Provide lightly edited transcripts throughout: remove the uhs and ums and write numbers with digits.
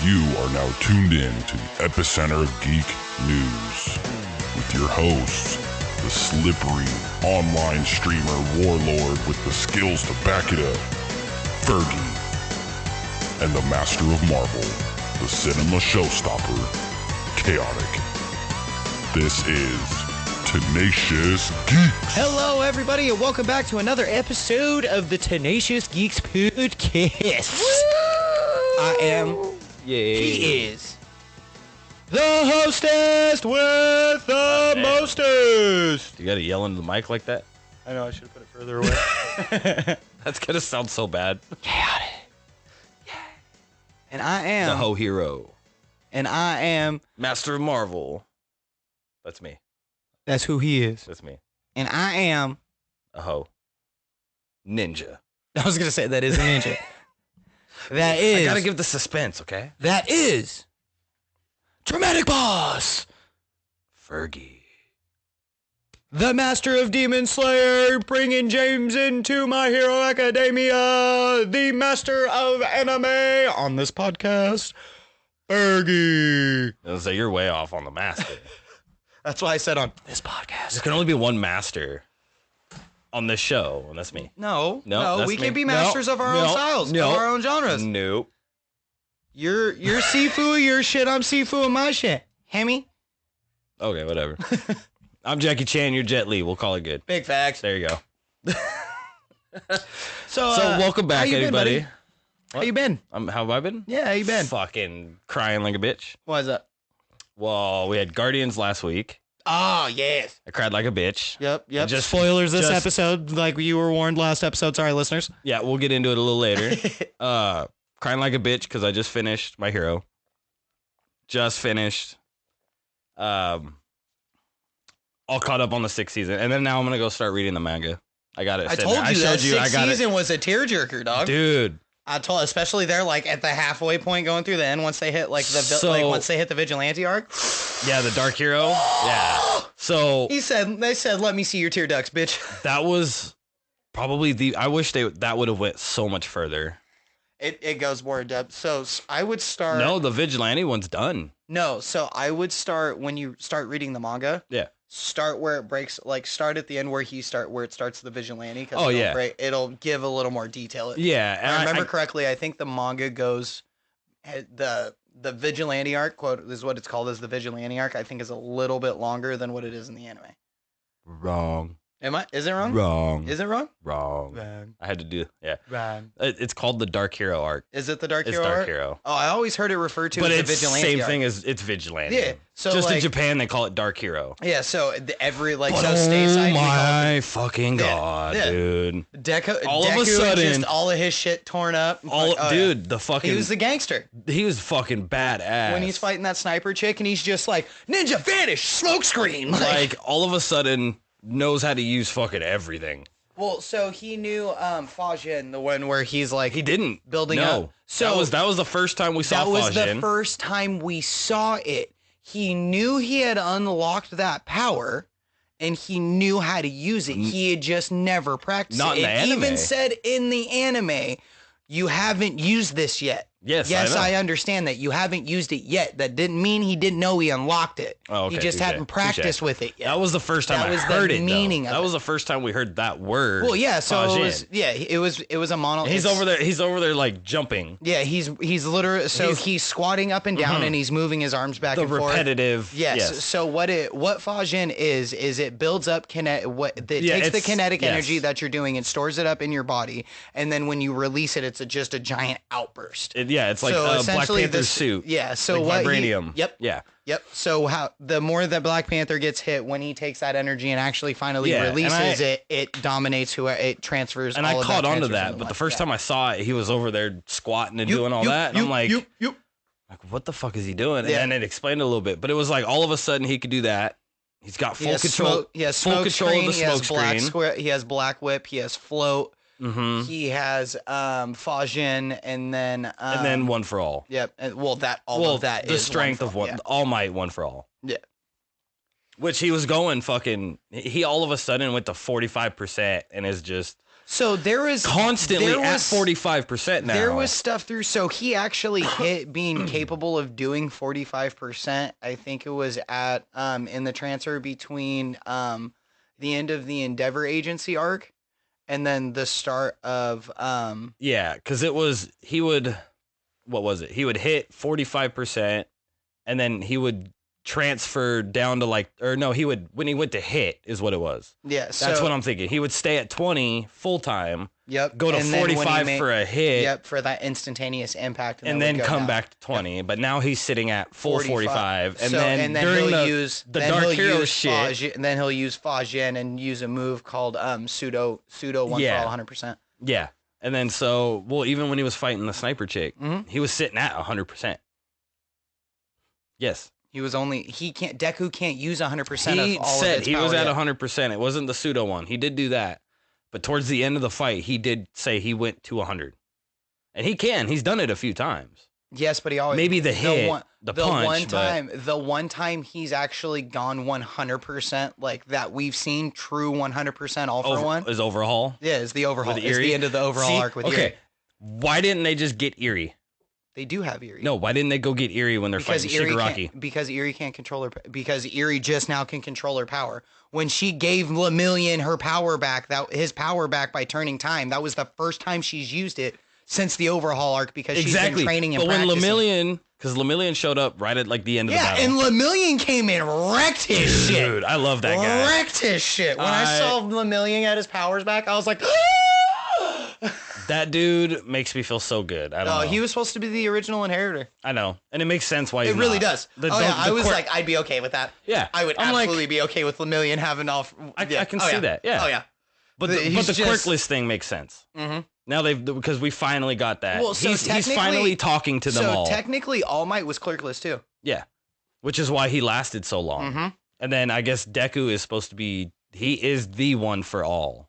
You are now tuned in to the epicenter of geek news with your hosts, the slippery online streamer warlord with the skills to back it up, Fergie, and the master of Marvel, the cinema showstopper, Chaotic. This is Tenacious Geeks. Hello, everybody, and welcome back to another episode of the Tenacious Geeks podcast. I am. He is the hostess with the mostest. You gotta yell into the mic like that? I know, I should have put it further away. That's gonna sound so bad. Chaotic. Yeah. And I am. The Ho Hero. And I am. Master of Marvel. That's me. That's who he is. That's me. And I am. A Ho. Ninja. I was going to say that is a ninja. That is. I gotta give the suspense, okay? That is. Dramatic Boss. Fergie. The Master of Demon Slayer, bringing James into My Hero Academia, the Master of Anime on this podcast, Fergie. So you're way off on the master. That's why I said on this podcast. There can only be one master on this show, and that's me. No, that's we me. can be masters of our own styles, of our own genres. Nope. You're Sifu, your shit, I'm Sifu, and my shit. Hemi? Okay, whatever. I'm Jackie Chan, you're Jet Li. We'll call it good. Big facts. There you go. So welcome back, everybody. Been, how you been? How have I been? Yeah, how you been? Fucking crying like a bitch. Why is that? Well, we had Guardians last week. Oh, yes. I cried like a bitch. Yep. Just spoilers this episode, like you were warned last episode. Sorry, listeners. Yeah, we'll get into it a little later. Crying like a bitch because I just finished My Hero. Just finished. All caught up on the 6th season, and then now I'm gonna go start reading the manga. I got it. I told you that 6th season was a tearjerker, dog. Dude. I told, especially there, like at the halfway point, going through the end, once they hit once they hit the vigilante arc. Yeah, the Dark Hero. Yeah. So they said, "Let me see your tear ducts, bitch." That was probably I wish that would have went so much further. It goes more in depth. So I would start. No, the vigilante one's done. No, so I would start when you start reading the manga. Yeah. Start where it breaks, like start at the end where it starts the vigilante. It'll give a little more detail. Yeah, if I remember correctly, I think the manga goes the vigilante arc, quote, is what it's called as the vigilante arc. I think is a little bit longer than what it is in the anime. Wrong. Is it wrong? Wrong. Is it wrong? Wrong. I had to do, yeah. Wrong. It's called the Dark Hero arc. Is it the Dark Hero It's Dark arc? Hero. Oh, I always heard it referred to but as the vigilante same arc. thing as it's vigilante. Yeah. So just like, in Japan, they call it Dark Hero. Yeah, so every, like, But so stateside. Oh my fucking god, dude. All of a sudden, just all of his shit torn up. Dude, the fucking... He was the gangster. He was fucking badass. When he's fighting that sniper chick and he's just like, ninja vanish, smoke screen. Like, all of a sudden, knows how to use fucking everything. Well, so he knew Fajin, the one where he's like... He didn't. Building up. So that was the first time we saw Fajin. That was the first time we saw it. He knew he had unlocked that power, and he knew how to use it. He had just never practiced it. Not in the anime. It even said in the anime, you haven't used this yet. Yes, I understand that. You haven't used it yet. That didn't mean he didn't know he unlocked it. Oh, okay, he just hadn't practiced with it yet. That was the first time I heard it, meaning though. That was the first time we heard that word. Well, yeah, so Fajin. it was a mono. He's over there like jumping. Yeah, he's literally, so he's squatting up and down and he's moving his arms back and forth. The repetitive. Yes. So what Fajin is it builds up takes the kinetic energy that you're doing and stores it up in your body, and then when you release it, it's just a giant outburst. It's like Black Panther's suit. Yeah. So like vibranium. Yep. Yeah. Yep. So the more that Black Panther gets hit, when he takes that energy and actually finally releases it, it dominates it transfers. And all I of caught that on to transfers that, but the first time I saw it, he was over there squatting and doing all that, and I'm like, what the fuck is he doing? And then it explained a little bit, but it was like all of a sudden he could do that. He's got full control. He has full control of the smoke screen. He has black whip. He has float. Mm-hmm. He has Fajin, and then One for All. Yep. Of that the is strength of one, All Might, One for All. Yeah. Which he was going fucking. He all of a sudden went to 45% and is just So there was constantly at 45% now. There was stuff through. So he actually hit being capable of doing 45%. I think it was at in the transfer between the end of the Endeavor Agency arc and then the start of yeah, because he would hit 45%, and then he would transfer down to when he went to hit is what it was. Yeah, that's what I'm thinking. He would stay at 20 full time. Yep. Go to 45 for a hit. Yep, for that instantaneous impact, and then come back to 20. Yep. But now he's sitting at full 45, and then during the Dark Hero shit, and then he'll use Fajin and use a move called pseudo one for all 100%. Yeah, and then even when he was fighting the sniper chick, he was sitting at 100%. Yes. Deku can't use 100% of all of its power. He said he was at 100%. It wasn't the pseudo one. He did do that. But towards the end of the fight, he did say he went to 100. And he can. He's done it a few times. Yes, but he always... Maybe the hit, the punch, the one time he's actually gone 100%, like that we've seen true 100% all for one. Is Overhaul? Yeah, is the Overhaul. It's the end of the Overhaul arc with Eerie. Okay, why didn't they just get Eerie? They do have Eerie. No, why didn't they go get Eerie when they're fighting Shigaraki? Because Eerie can't control her. Because Eerie just now can control her power. When she gave Lemillion her power back, his power back by turning time, that was the first time she's used it since the Overhaul arc because she's been training and practicing. But when Lemillion showed up right at like the end of the battle. Yeah, and Lemillion came and wrecked his shit. Dude, I love that guy. Wrecked his shit. When I saw Lemillion at his powers back, I was like, that dude makes me feel so good. I don't know. He was supposed to be the original inheritor. I know. And it makes sense why he's It really not. does. I was like, I'd be okay with that. Yeah. I would absolutely be okay with Lemillion having off. I can see that. Yeah. Oh, yeah. But the quirkless thing makes sense. Mm-hmm. Now because we finally got that. Well, so he's finally talking to them all. So technically, All Might was clerkless too. Yeah. Which is why he lasted so long. Mm-hmm. And then I guess Deku is supposed to be, he is the one for all.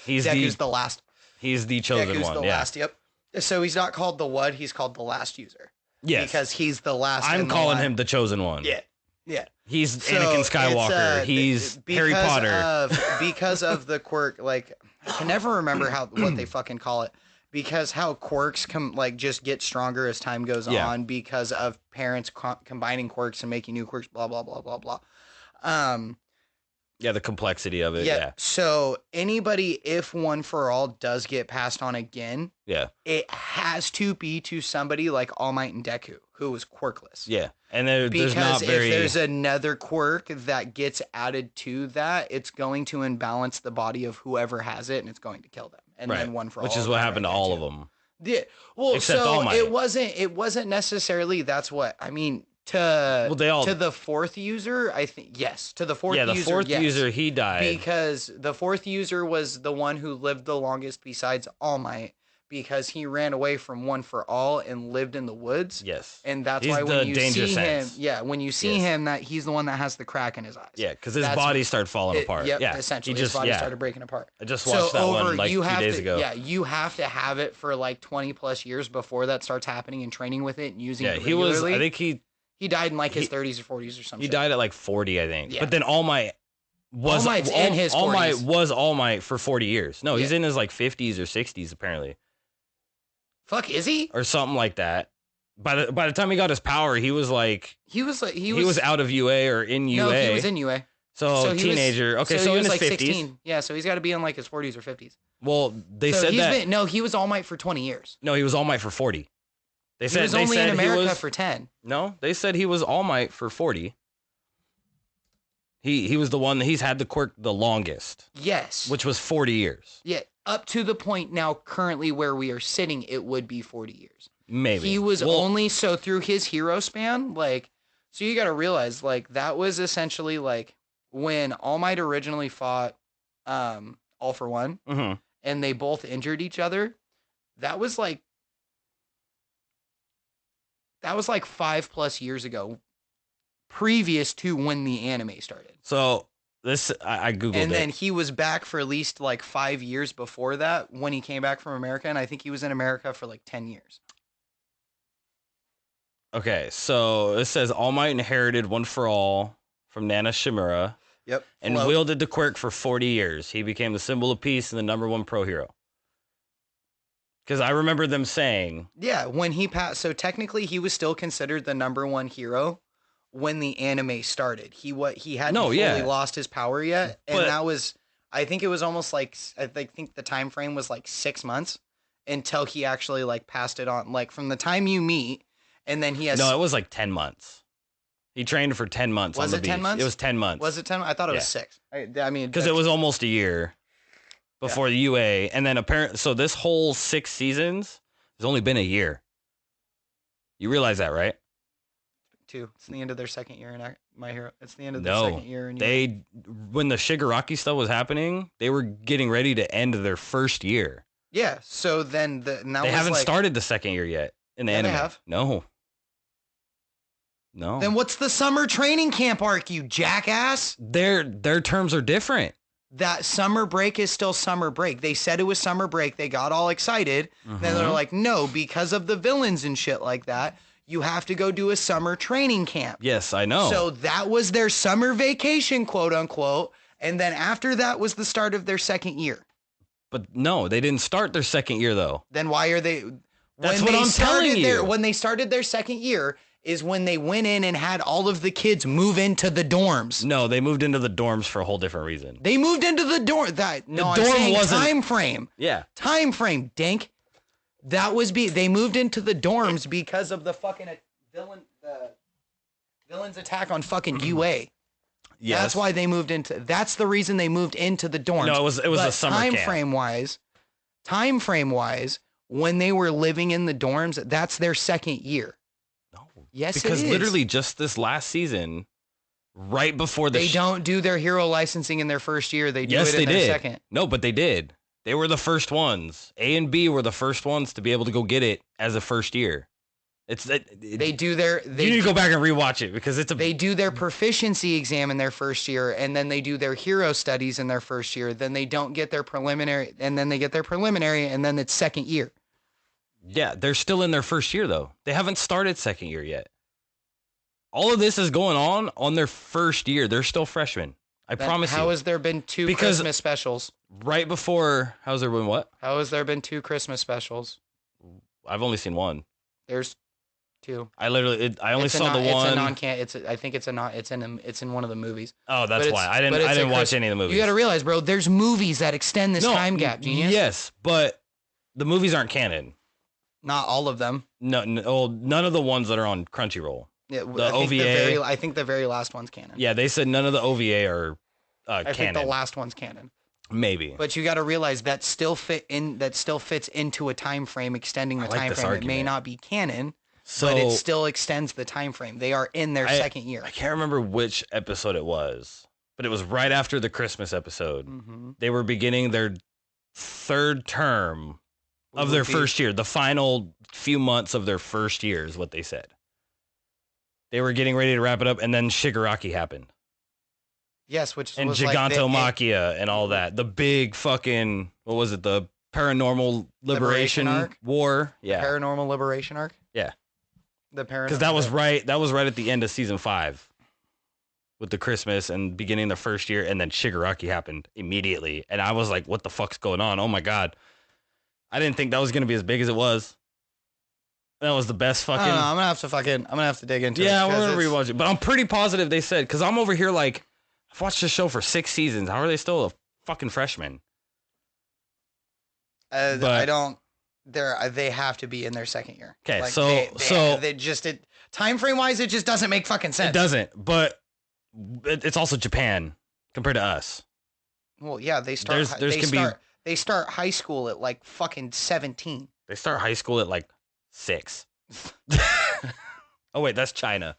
Deku's the last. He's the chosen Deku's one. The last, yep. So he's not called the what, he's called the last user. Yes. Because he's the last. I'm calling him the chosen one. Yeah. Yeah. He's Anakin Skywalker. He's Harry Potter. Because of the quirk, like, I can never remember what they fucking call it. Because how quirks just get stronger as time goes on because of parents combining quirks and making new quirks, blah, blah, blah, blah, blah. Yeah, the complexity of it. Yeah. So anybody, if One for All does get passed on again, it has to be to somebody like All Might and Deku, who was quirkless. Yeah. And there's not very... if there's another quirk that gets added to that, it's going to imbalance the body of whoever has it, and it's going to kill them. And then One for All. Which is what happened to all of them. Yeah. Well, except All Might. It wasn't necessarily. That's what I mean. To the fourth user, I think yes. To the fourth user, the fourth user, he died because the fourth user was the one who lived the longest besides All Might, because he ran away from One for All and lived in the woods. Yes, and that's why when you see him, when you see him, that he's the one that has the crack in his eyes. Yeah, because his body started falling apart. Yeah, essentially, his body started breaking apart. I just watched that one like 2 days ago. Yeah, you have to have it for like 20 plus years before that starts happening and training with it and using it regularly. I think he died in like his 30s or 40s or something. He died at like 40, I think. Yeah. But then All Might was in his 40s. All Might was All Might for 40 years. No, he's in his like 50s or 60s apparently. Fuck, is he? Or something like that. By the time he got his power, he was out of UA or in UA. No, he was in UA. So teenager. So in his like 50s. 16. Yeah, so he's got to be in like his 40s or 50s. Well, they said that. He was All Might for 20 years. No, he was All Might for 40. He was only in America for 10. No, they said he was All Might for 40. He was the one, he's had the quirk the longest. Yes. Which was 40 years. Yeah, up to the point now currently where we are sitting, it would be 40 years. Maybe. He was only, so through his hero span, like, so you got to realize, like, that was essentially, like, when All Might originally fought All for One, and they both injured each other, that was like 5+ years ago, previous to when the anime started. So this, I Googled it. And then he was back for at least like 5 years before that when he came back from America. And I think he was in America for like 10 years. Okay, so it says All Might inherited One for All from Nana Shimura. Yep. And wielded the quirk for 40 years. He became the symbol of peace and the #1 pro hero. Because I remember them saying, Yeah, when he passed, so technically he was still considered the #1 hero when the anime started. He hadn't fully lost his power yet, and But- that was, I think it was almost like, I think the time frame was like 6 months until he actually like passed it on. Like from the time you meet, and then he has. no, it was like 10 months. He trained for 10 months on the beach. 10 months? It was 10 months. Was it 10? I thought it was 6. I mean, Because it was almost a year before the UA, and then apparently, so this whole 6 seasons has only been a year. You realize that, right? 2. It's the end of their second year in My Hero. It's the end of their second year. When the Shigaraki stuff was happening, they were getting ready to end their first year. Yeah. So then they haven't started the second year yet in the anime. They have. No. Then what's the summer training camp arc, you jackass? Their terms are different. That summer break is still summer break. They said it was summer break. They got all excited. Then they're like, no, because of the villains and shit like that, you have to go do a summer training camp. Yes, I know. So that was their summer vacation, quote unquote. And then after that was the start of their second year. But no, they didn't start their second year, though. Then why are they... That's what I'm telling you. When they started their second year is when they went in and had all of the kids move into the dorms. No, they moved into the dorms for a whole different reason. They moved into the dorm. I'm saying time frame. Yeah. Time frame, dink. That was they moved into the dorms because of the fucking villain's attack on fucking UA. Yes. That's why they moved into. That's the reason they moved into the dorms. No, it was a summer camp. Time frame wise, when they were living in the dorms, that's their second year. No. Yes, because it is. literally just this last season, right before they don't do their hero licensing in their first year. They do yes, it in they their did. second. No, but they did. They were the first ones. A and B were the first ones to be able to go get it as a first year. They do their. You need to go back and rewatch it because They do their proficiency exam in their first year, and then they do their hero studies in their first year. Then they don't get their preliminary, and then they get their preliminary, and then it's second year. Yeah, they're still in their first year though. They haven't started second year yet. All of this is going on their first year. They're still freshmen. I promise you. How has there been two Christmas specials? Right before, how's there been what? How has there been 2 Christmas specials? I've only seen one. There's 2. I only saw the one. It's a non-can. I think it's in one of the movies. Oh, that's why I didn't watch any of the movies. You got to realize, bro. There's movies that extend this time gap. Genius. Yes, but the movies aren't canon. Not all of them. No, none of the ones that are on Crunchyroll. Yeah, the OVA. I think the very last one's canon. Yeah, they said none of the OVA are canon. I think the last one's canon. Maybe. But you got to realize that still fits into a time frame extending the time frame. Argument. It may not be canon, so, but it still extends the time frame. They are in their second year. I can't remember which episode it was, but it was right after the Christmas episode. Mm-hmm. They were beginning their third term of their first year. The final few months of their first year is what they said. They were getting ready to wrap it up, and then Shigaraki happened. Yes, which and was Gigantomachia and all that. The big fucking, what was it? The Paranormal Liberation arc? War. Yeah. Paranormal Liberation arc. Yeah. Because that was right. That was right at the end of season 5, with the Christmas and beginning the first year, and then Shigaraki happened immediately, and I was like, "What the fuck's going on? Oh my god!" I didn't think that was gonna be as big as it was. That was the best fucking. I'm gonna have to dig into it. Yeah, we're gonna rewatch it, but I'm pretty positive they said because I'm over here like. I've watched this show for 6 seasons. How are they still a fucking freshman? I don't. They have to be in their second year. Okay, like time frame wise, it just doesn't make fucking sense. It doesn't, but it's also Japan compared to us. Well, yeah, they start. They start high school at like fucking 17. They start high school at like 6. Oh wait, that's China.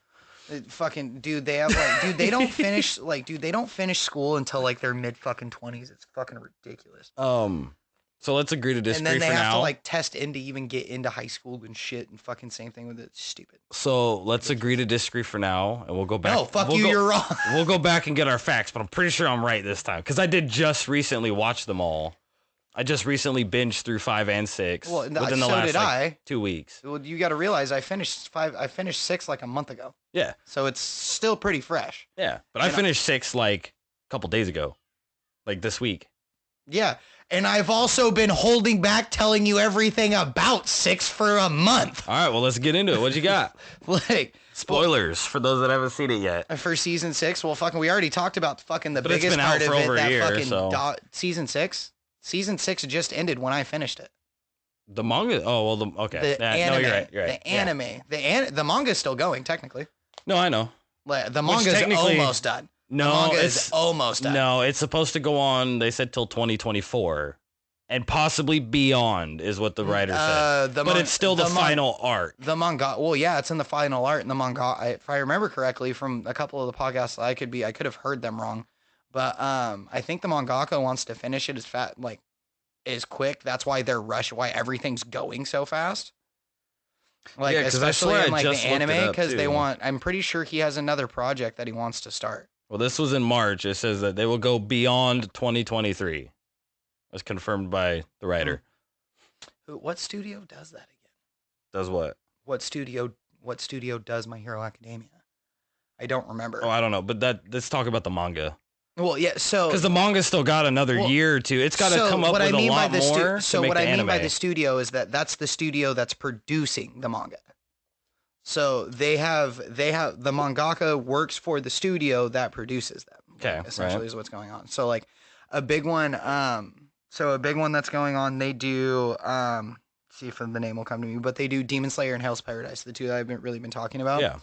Fucking dude, they have like they don't finish they don't finish school until like their mid fucking 20s. It's fucking ridiculous. So let's agree to disagree for now. And then they have to like test in to even get into high school and shit and fucking same thing with it. It's stupid. So let's agree to disagree for now, and we'll go back. No, fuck you, you're wrong. We'll go back and get our facts, but I'm pretty sure I'm right this time because I did just recently watch them all. I just recently binged through 5 and 6 within the last 2 weeks. Well, you got to realize I finished 6 like a month ago. Yeah. So it's still pretty fresh. Yeah, but I finished 6 like a couple days ago, like this week. Yeah, And I've also been holding back telling you everything about 6 for a month. All right, well, let's get into it. What you got? Like, Spoilers for those that haven't seen it yet. for season 6, well, fucking, we already talked about fucking the But it's biggest been part out for of it. over a That year, fucking so. season 6. Season 6 just ended when I finished it. The manga? Oh, well, okay. The anime. No, you're right. You're right. The anime. The manga's still going, technically. No, I know. The manga's almost done. No, the manga is almost done. No, it's supposed to go on, they said, till 2024. And possibly beyond is what the writer said. But it's still the final arc. The manga, well, yeah, it's in the final art. And the manga, if I remember correctly from a couple of the podcasts, I could have heard them wrong. But I think the mangaka wants to finish it as quick. That's why they're rushing, why everything's going so fast. Like, yeah, especially in like the looked anime, because they want, I'm pretty sure he has another project that he wants to start. Well, this was in March. It says that they will go beyond 2023. As confirmed by the writer. What studio does that again? Does what? What studio does My Hero Academia? I don't remember. Oh, I don't know. But let's talk about the manga. Well, yeah, so... Because the manga's still got another year or two. It's got to come up with a lot more So what I mean by the studio is that's the studio that's producing the manga. So they have the mangaka works for the studio that produces them. Okay, essentially is what's going on. So like a big one that's going on, they do see if the name will come to me, but they do Demon Slayer and Hell's Paradise, the two that I've really been talking about. Yeah.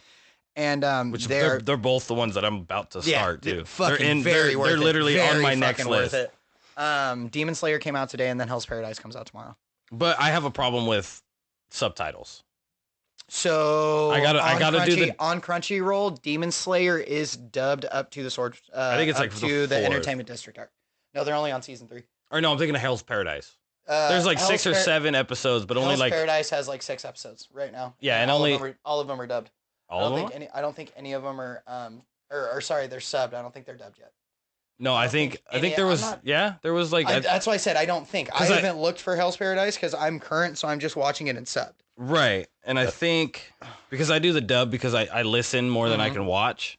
And which they're both the ones that I'm about to start too. They're literally on my next list. Demon Slayer came out today, and then Hell's Paradise comes out tomorrow. But I have a problem with subtitles. So I gotta do on Crunchyroll. Demon Slayer is dubbed up to the sword. I think it's like to the Entertainment District arc. No, they're only on season 3. Or no, I'm thinking of Hell's Paradise. There's like 6 or 7 episodes, but only Hell's like Paradise has like 6 episodes right now. Yeah, and all of them are dubbed. All of them? I don't think any of them are or sorry, they're subbed. I don't think they're dubbed yet. No, I think there was there was like that's why I said I don't think. I haven't looked for Hell's Paradise because I'm current, so I'm just watching it in subbed. Right, and I think because I do the dub because I listen more than I can watch.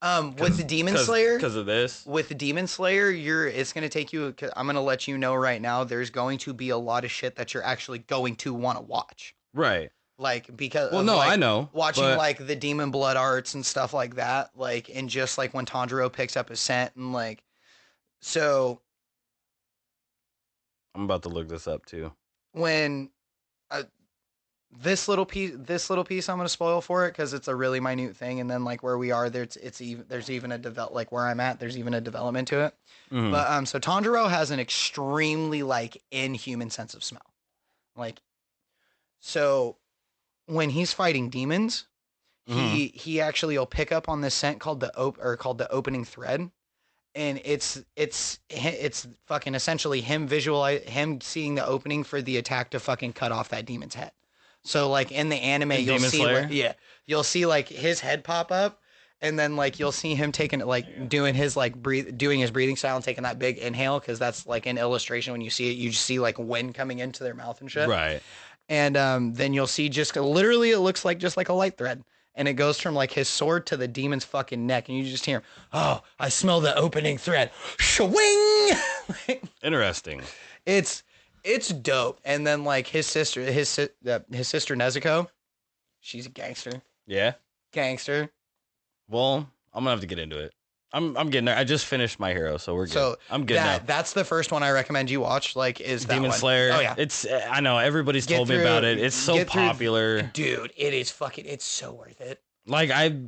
With the Demon Slayer, because of this, with the Demon Slayer, it's gonna take you. I'm gonna let you know right now. There's going to be a lot of shit that you're actually going to want to watch. Right. Like because I know watching like the demon blood arts and stuff like that, like and just like when Tanjiro picks up his scent and like, so I'm about to look this up too. When this little piece I'm gonna spoil for it because it's a really minute thing, and then like where we are there's even a like where I'm at there's even a development to it. Mm-hmm. But so Tanjiro has an extremely like inhuman sense of smell, like so. When he's fighting demons, he actually will pick up on this scent called the opening thread, and it's fucking essentially him seeing the opening for the attack to fucking cut off that demon's head. So like in the anime, you'll see like his head pop up, and then like you'll see him taking doing his breathing style and taking that big inhale because that's like an illustration when you see it, you just see like wind coming into their mouth and shit. Right. And then you'll see just literally it looks like just like a light thread. And it goes from like his sword to the demon's fucking neck. And you just hear, oh, I smell the opening thread. Swing! Interesting. It's dope. And then like his sister Nezuko, she's a gangster. Yeah? Gangster. Well, I'm going to have to get into it. I'm getting there. I just finished My Hero, so we're good. So I'm good now. That's the first one I recommend you watch. Like, is Demon Slayer? Oh yeah, I know everybody's told me about it. It's so popular, dude. It is fucking. It's so worth it. Like I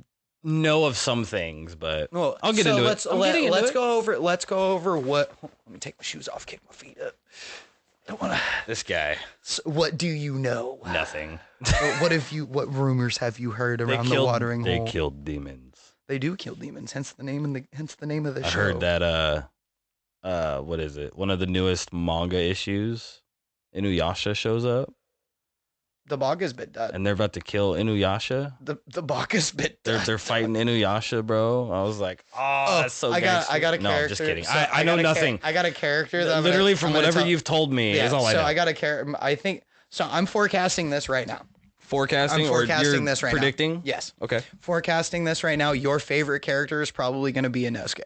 know of some things, but I'll get into it. Let's go over what. Let me take my shoes off, kick my feet up. Don't wanna. This guy. So what do you know? Nothing. What rumors have you heard around the watering hole? They killed demons. They do kill demons, hence the name of the show. I heard that what is it? One of the newest manga issues, Inuyasha shows up. The manga's been done. And they're about to kill Inuyasha. The manga's been done. They're fighting Inuyasha, bro. I was like, that's so gangster. I got a character. No, I'm just kidding. So I know nothing. I got a character that literally from whatever you've told me is all I know. So I got a character. I think so. I'm forecasting this right now. Forecasting? I'm forecasting this right predicting? now. Yes. Okay. Forecasting this right now. Your favorite character is probably going to be Inosuke.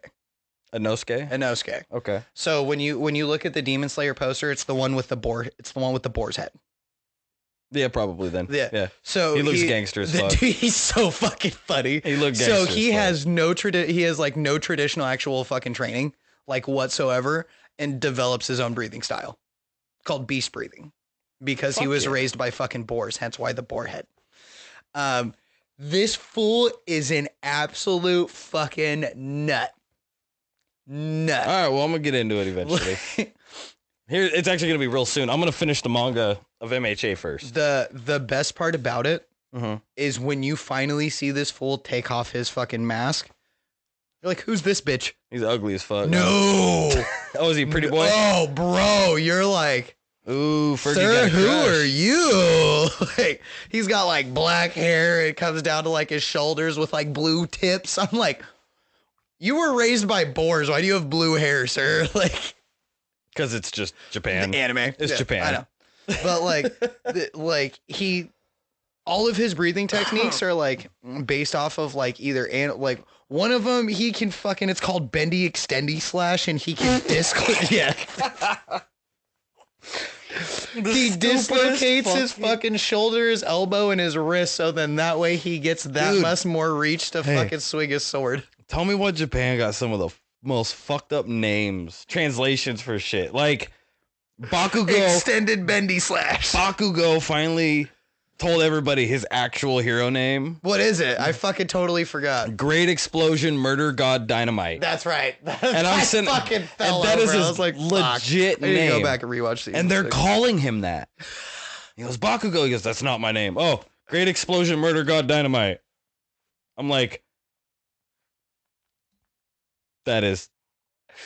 Inosuke? Inosuke. Okay. So when you look at the Demon Slayer poster, it's the one with the boar. It's the one with the boar's head. Yeah, probably then. Yeah. So he looks gangster as fuck. Dude, he's so fucking funny. He looks gangster. So he has no traditional actual fucking training like whatsoever, and develops his own breathing style called beast breathing because he was raised by fucking boars. Hence why the boar head. This fool is an absolute fucking nut. All right, well, I'm gonna get into it eventually. Here, it's actually gonna be real soon. I'm gonna finish the manga of MHA first. The best part about it is when you finally see this fool take off his fucking mask. You're like, who's this bitch? He's ugly as fuck. No. Oh, is he pretty boy? Oh, bro, you're like, ooh, Fergie sir, got a who crush. are you? Like, he's got like black hair. It comes down to like his shoulders with like blue tips. I'm like, you were raised by boars. Why do you have blue hair, sir? Like, because it's just Japan. The anime. It's Japan. I know. But like, all of his breathing techniques are like based off of like like one of them he can fucking, it's called bendy extendy slash, and he can he dislocates his fucking shoulder, his elbow, and his wrist, so then that way he gets that much more reach to fucking swing his sword. Tell me what Japan got some of the most fucked up names, translations for shit. Like Bakugo. Extended bendy slash. Bakugo finally told everybody his actual hero name. What is it? I fucking totally forgot. Great Explosion Murder God Dynamite. That's right. And I'm saying, fucking fell that over. is his I was like, legit I need name. to go back and rewatch these. And they're calling him that. He goes, Bakugo. He goes, that's not my name. Oh, Great Explosion Murder God Dynamite. I'm like, that is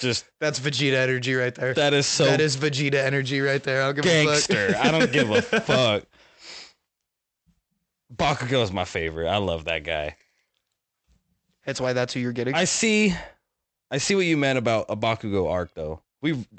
just... That's Vegeta energy right there. That is so... That is Vegeta energy right there. I'll give gangster. a fuck. I don't give a fuck. Bakugo is my favorite. I love that guy. That's why that's who you're getting. I see what you meant about a Bakugo arc, though.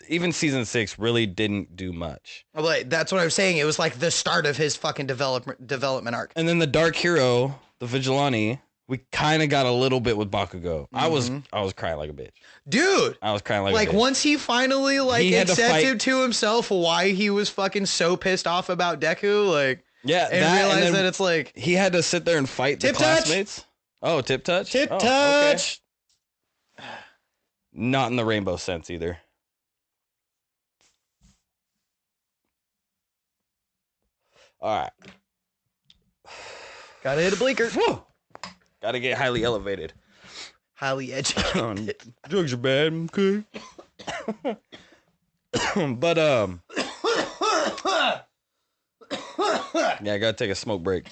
Even season 6 really didn't do much. Like, that's what I'm saying. It was like the start of his fucking development arc. And then the Dark Hero, the Vigilante, we kind of got a little bit with Bakugo. I was crying like a bitch. Dude. I was crying like a bitch. Like, once he finally, accepted to himself why he was fucking so pissed off about Deku, like... Yeah, and realized that it's like... He had to sit there and fight the classmates. Oh, Tip Touch? Tip Touch! Okay. Not in the rainbow sense, either. All right. Gotta hit a blinker. Whew. Gotta get highly elevated. Highly educated. Drugs are bad, okay? But, yeah, I gotta take a smoke break.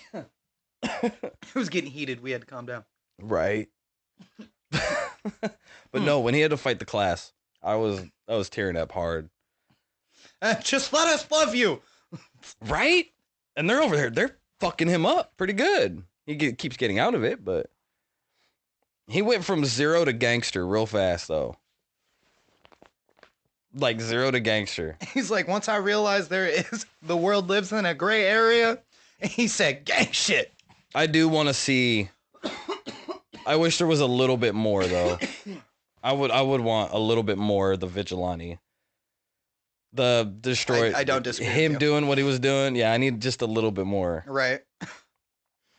It was getting heated. We had to calm down. Right. But no, when he had to fight the class, I was tearing up hard. Just let us love you. Right? And they're over there. They're fucking him up pretty good. He keeps getting out of it, but he went from 0 to gangster real fast, though. Like 0 to gangster. He's like, once I realized the world lives in a gray area, he said, gang shit. I do want to see. I wish there was a little bit more, though. I would want a little bit more of the Vigilante. The destroy. I don't disagree. Him doing what he was doing. Yeah, I need just a little bit more. Right.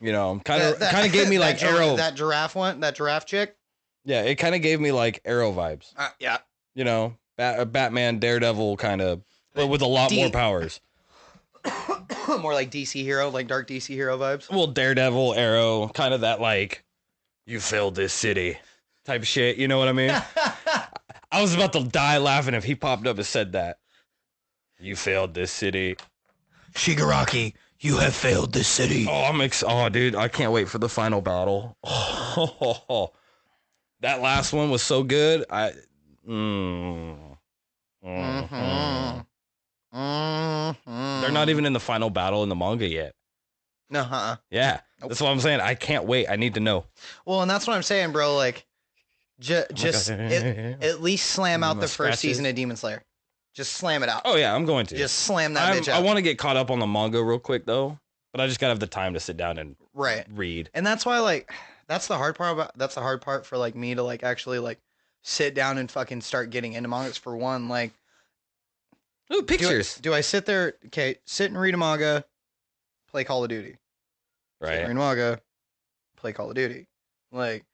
You know, kind of gave me like Arrow. That giraffe chick. Yeah, it kind of gave me like Arrow vibes. Yeah. You know, Batman, Daredevil kind of, but with a lot more powers. More like DC hero, like dark DC hero vibes. Well, Daredevil, Arrow, kind of that like, you failed this city type shit. You know what I mean? I was about to die laughing if he popped up and said that. You failed this city. Shigaraki, you have failed this city. Oh, dude, I can't wait for the final battle. Oh, that last one was so good. They're not even in the final battle in the manga yet. No, Yeah, nope. That's what I'm saying. I can't wait. I need to know. Well, and that's what I'm saying, bro. Like, just at least slam out the first season of Demon Slayer. Just slam it out. Oh yeah, I'm going to. Just slam that bitch out. I want to get caught up on the manga real quick though, but I just gotta have the time to sit down and read. And that's why, like, that's the hard part for like me to like actually like sit down and fucking start getting into mangas. For one, like, Ooh, pictures. Do I sit there? Okay, sit and read a manga, play Call of Duty. Sit and Right. read a manga, play Call of Duty. Like,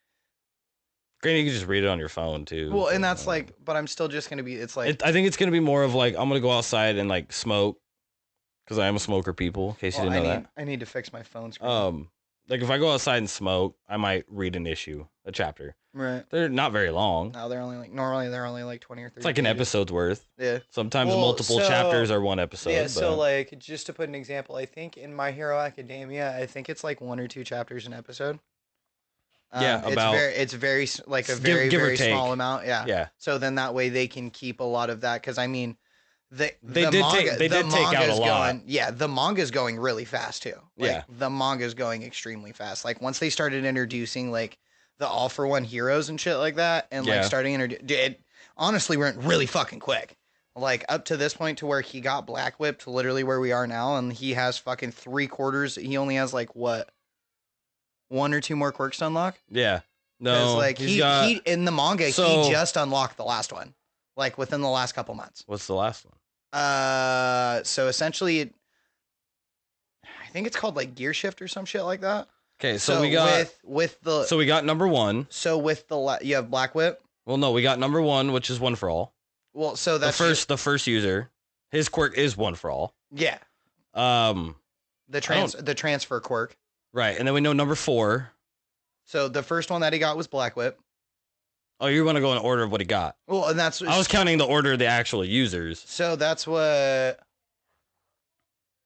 Granted, you can just read it on your phone too. well, and that's like, but I'm still just gonna be. It's like, I think it's gonna be more of like I'm gonna go outside and like smoke, because I am a smoker. People, in case you didn't know that. I need to fix my phone screen. Like if I go outside and smoke, I might read an issue, a chapter. Right. They're not very long. No, they're only like normally they're only like 20 or 30. It's like an pages. episode's worth. Yeah. Sometimes Well, multiple so- chapters are one episode. Yeah. but So like, just to put an example, I think in My Hero Academia, I think it's like 1 or 2 chapters an episode. Yeah, about- it's very like a Give- very give or very take. small amount. Yeah. yeah, So then that way they can keep a lot of that, because I mean, they did take out a lot. Yeah, the manga's going really fast too. Like, Yeah. the manga's going extremely fast. Like once they started introducing like the all for one heroes and shit like that, and like Yeah. starting it honestly went really fucking quick. Like up to this point to where he got black whipped to literally where we are now, and he has fucking 3/4. He only has like what, 1 or 2 more quirks to unlock. yeah. Because No, like he's he in the manga So- he just unlocked the last one, like within the last couple months. What's the last one? So essentially, I think it's called like Gear Shift or some shit like that. Okay, so we got with the so we got number 1. so with the you have Black Whip. Well, no, we got number 1, which is one for all. Well, so that's The first user, his quirk is one for all. yeah, Um, the transfer quirk. right, and then we know number 4. So the first one that he got was Black Whip. Oh, you want to go in order of what he got? Well, and that's I was counting the order of the actual users, so that's what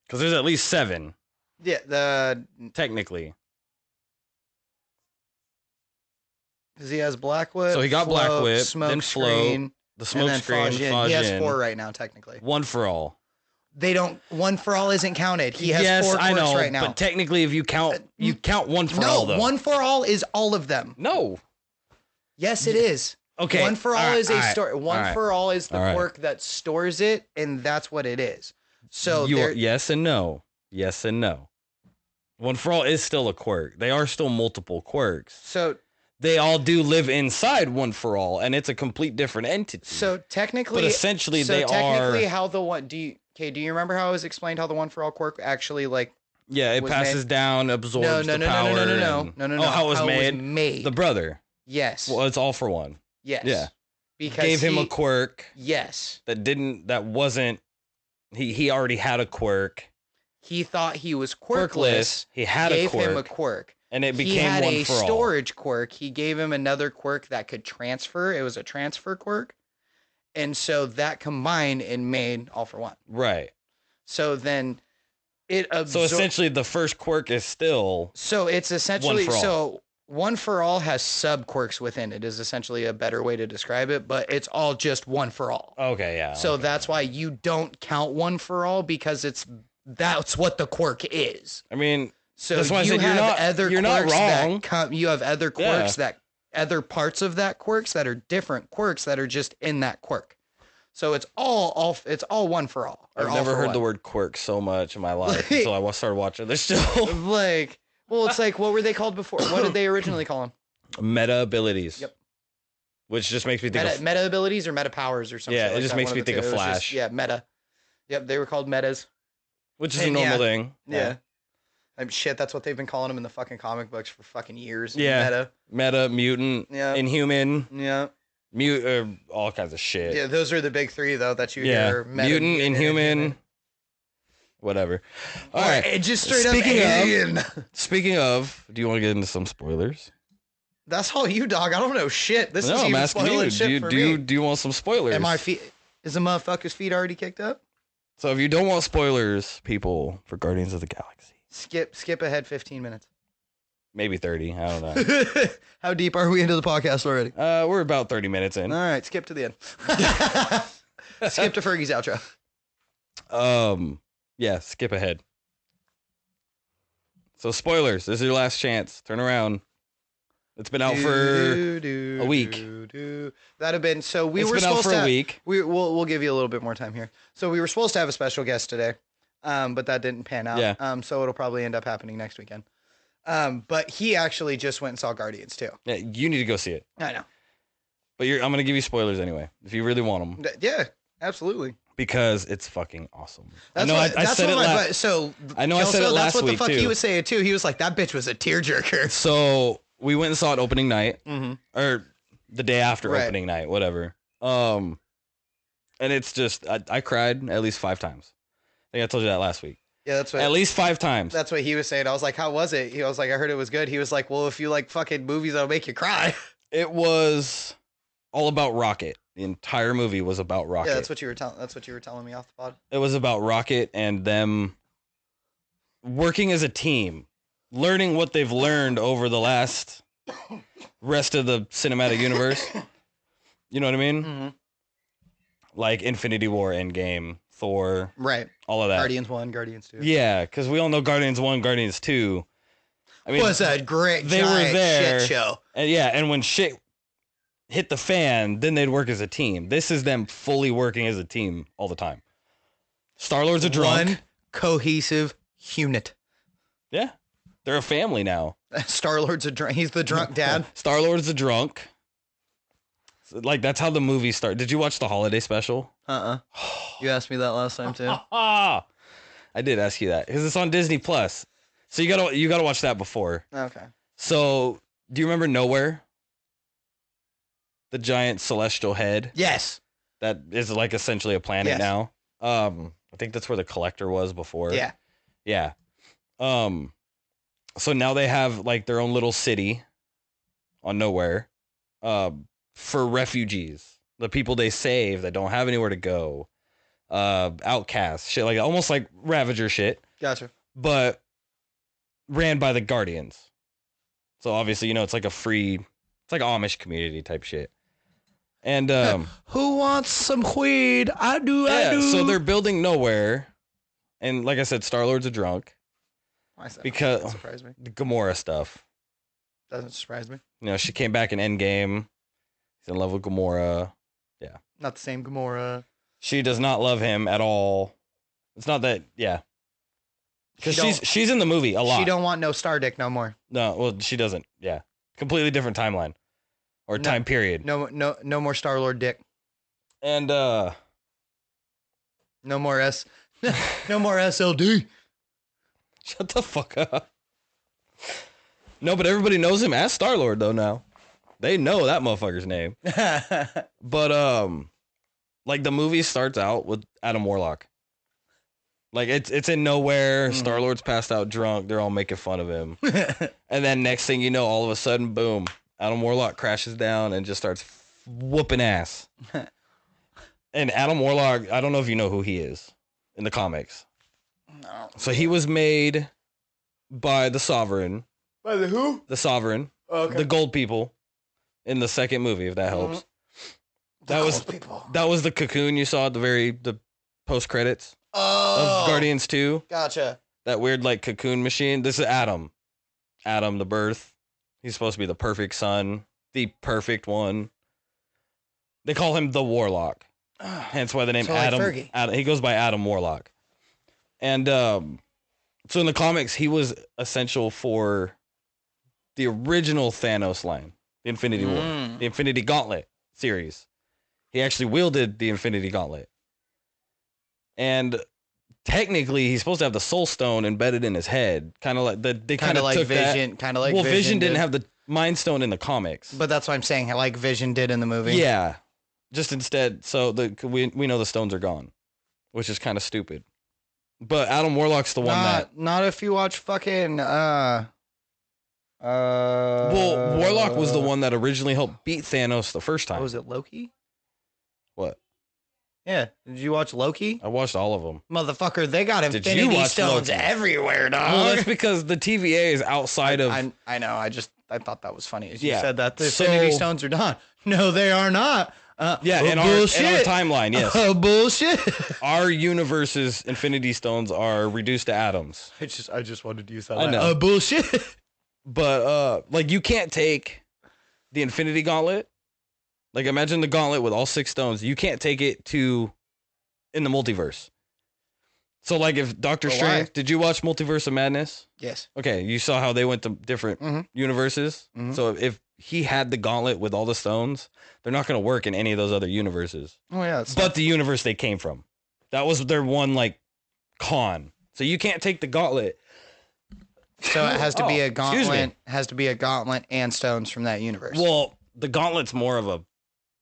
because there's at least 7 the technically. because he has Black Whip. So he got Black Float, Whip, Smoke then Float, Screen, The and smoke then screen, Fajin. He has Fajin, 4 right now technically. one for all. They don't. One for all isn't counted. He has yes, 4 quirks I know, right now. but technically, if you count one for no, all, though. one for all is all of them. No. Yes, it is. Okay. One for all is a store. One for all is the all right. quirk that stores it, and that's what it is. So Yes and no. Yes and no. One for all is still a quirk. They are still multiple quirks. So They all do live inside one for all, and it's a complete different entity. technically, but essentially, they technically are. how the one do you remember how it was explained how the one for all quirk actually like Yeah, it was passes down, absorbs no the power. no. Oh, how it was made? made. The brother. Yes. Well, it's all for one. Yes. Yeah. Because Gave him a quirk Yes. that wasn't. He already had a quirk. He thought he was Quirkless. quirkless. He had gave a quirk. him a quirk. And it He became had one a for all. storage quirk. He gave him another quirk that could transfer. It was a transfer quirk. And so that combined and made all for one. Right. So then it So essentially, the first quirk is still. So it's essentially One for all. so one for all has sub quirks within it is essentially a better way to describe it, but it's all just one for all. Okay, yeah. So okay. that's why you don't count one for all, because that's what the quirk is. I mean, So that's why I you said have you're not wrong. You have other quirks Yeah. other parts of that quirks that are different quirks that are just in that quirk. So it's all one for all. or I've all never for heard one. the word quirk so much in my life until I started watching this show. Like, well, it's like, what were they called before? What did they originally call them? Meta abilities. Yep. Which just makes me think Meta abilities or meta powers or something. Yeah, like it just that, makes one me the think two. of It was Flash. yeah, meta. Yep, they were called metas. which is a and normal thing. Yeah. Shit, that's what they've been calling them in the fucking comic books for fucking years. Yeah. Meta. Meta, mutant, Yeah. inhuman, Yeah. all kinds of shit. Yeah, those are the big 3 though that you Yeah. hear. Meta, Mutant, inhuman, whatever. All right. It just straight Speaking up of- alien. Speaking of, do you want to get into some spoilers? That's all you, dog. I don't know shit. This No, is I'm even asking spoiling you. shit for me. Do you want some spoilers? Am my feet? Is the motherfucker's feet already kicked up? So if you don't want spoilers, people, for Guardians of the Galaxy, Skip ahead 15 minutes. maybe 30. I don't know. How deep are we into the podcast already? We're about 30 minutes in. All right, skip to the end. Skip to Fergie's outro. Yeah, skip ahead. So spoilers. This is your last chance. Turn around. It's been out for a week. That'd have been so. We It's were been out supposed for to. a week. We'll give you a little bit more time here. So we were supposed to have a special guest today, but that didn't pan out. Yeah. So it'll probably end up happening next weekend. But he actually just went and saw Guardians too. Yeah, you need to go see it. I know. But I'm gonna give you spoilers anyway, if you really want them. Yeah, absolutely. Because it's fucking awesome. I said it last what the fuck too. he was saying too. He was like, that bitch was a tearjerker. So we went and saw it opening night, or the day after opening night, whatever. And it's just I cried at least 5 times. I think I told you that last week. Yeah, that's what. At least 5 times. That's what he was saying. I was like, how was it? He was like, I heard it was good. He was like, well, if you like fucking movies that'll make you cry. It was all about Rocket. The entire movie was about Rocket. Yeah, that's what you were telling me off the pod. It was about Rocket and them working as a team, learning what they've learned over the last rest of the cinematic universe. You know what I mean? Mm-hmm. Like Infinity War, Endgame, Thor, right? All of that. Guardians 1, Guardians 2. Yeah, because we all know Guardians 1, Guardians 2. I mean, was a great they were there, shit show. And when shit hit the fan, then they'd work as a team. This is them fully working as a team all the time. Star-Lord's a drunk. One cohesive unit. Yeah. They're a family now. Star-Lord's a drunk. He's the drunk dad. Star-Lord's a drunk. So, like, that's how the movie started. Did you watch the holiday special? You asked me that last time, too. I did ask you that. Because it's on Disney+. So you gotta watch that before. Okay. So, do you remember Nowhere? The giant celestial head? Yes. That is like essentially a planet now. I think that's where the Collector was before. Yeah. Yeah. So now they have like their own little city on Nowhere for refugees, the people they save that don't have anywhere to go, outcasts, shit like that, almost like Ravager shit. Gotcha. But ran by the Guardians. So obviously, it's like it's like Amish community type shit. And who wants some weed? I do. So they're building Nowhere, and like I said, Star-Lord's a drunk. Why is that? Because That surprised me. the Gamora stuff. Doesn't surprise me. She came back in Endgame. He's in love with Gamora. Yeah. Not the same Gamora. She does not love him at all. It's not that. Yeah. Because she's in the movie a lot. She don't want no star dick no more. No, well, she doesn't. Yeah. Completely different timeline or time period. No more Star-Lord dick. And no more no more SLD. Shut the fuck up. No, but everybody knows him as Star-Lord though now. They know that motherfucker's name. But like the movie starts out with Adam Warlock. Like it's in Nowhere. Star-Lord's passed out drunk. They're all making fun of him. And then next thing you know, all of a sudden, boom, Adam Warlock crashes down and just starts whooping ass. And Adam Warlock, I don't know if you know who he is in the comics. No. So he was made by the Sovereign. By the who? The Sovereign. Oh, okay. The Gold People in the second movie, if that helps. That was the cocoon you saw at the post credits of Guardians 2. Gotcha. That weird like cocoon machine. This is Adam. Adam, the birth. He's supposed to be the perfect son, the perfect one. They call him the Warlock. Hence why the name Adam. Like Adam. He goes by Adam Warlock. And so in the comics, he was essential for the original Thanos line, the Infinity War, the Infinity Gauntlet series. He actually wielded the Infinity Gauntlet. And technically, he's supposed to have the Soul Stone embedded in his head, kind of like they kind of like took Vision, that. kind of like well, Vision didn't have the Mind Stone in the comics, but that's what I'm saying. Like Vision did in the movie. Yeah, just instead. So we know the stones are gone, which is kind of stupid. But Adam Warlock's the one not if you watch fucking well, Warlock was the one that originally helped beat Thanos the first time. Was it Loki? What? Yeah. Did you watch Loki? I watched all of them. Motherfucker, they got Infinity Stones everywhere, dog. Well, that's because the TVA is outside of... I know. I thought that was funny as you said that. The Infinity Stones are done. No, they are not. In our timeline, yes. Bullshit. Our universe's Infinity Stones are reduced to atoms. I just wanted to use that. I know. Bullshit. But, like, you can't take the Infinity Gauntlet. Like, imagine the gauntlet with all 6 stones. You can't take it in the multiverse. So, like, if Doctor But Strange, why? did you watch Multiverse of Madness? Yes. Okay, you saw how they went to different universes. So if he had the gauntlet with all the stones, they're not going to work in any of those other universes. Oh yeah. But the universe they came from, that was their one like con. So you can't take the gauntlet. So it has to be a excuse me. gauntlet. Has to be a gauntlet and stones from that universe. Well, the gauntlet's more of a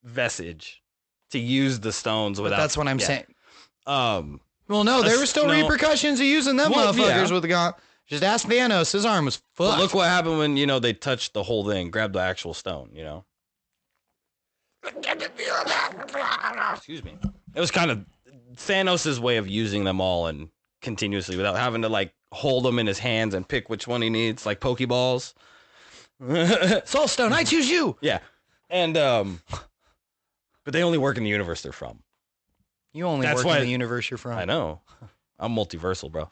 vestige to use the stones but without. that's what I'm yeah. saying. Well, no, there were still repercussions of using them motherfuckers with the gauntlet. Just ask Thanos. His arm was fucked. But look what happened when they touched the whole thing, grabbed the actual stone. Excuse me. It was kind of Thanos' way of using them all and continuously without having to like hold them in his hands and pick which one he needs, like Pokeballs. Soul Stone, I choose you. Yeah, and but they only work in the universe they're from. You only work in the universe you're from. I know. I'm multiversal, bro.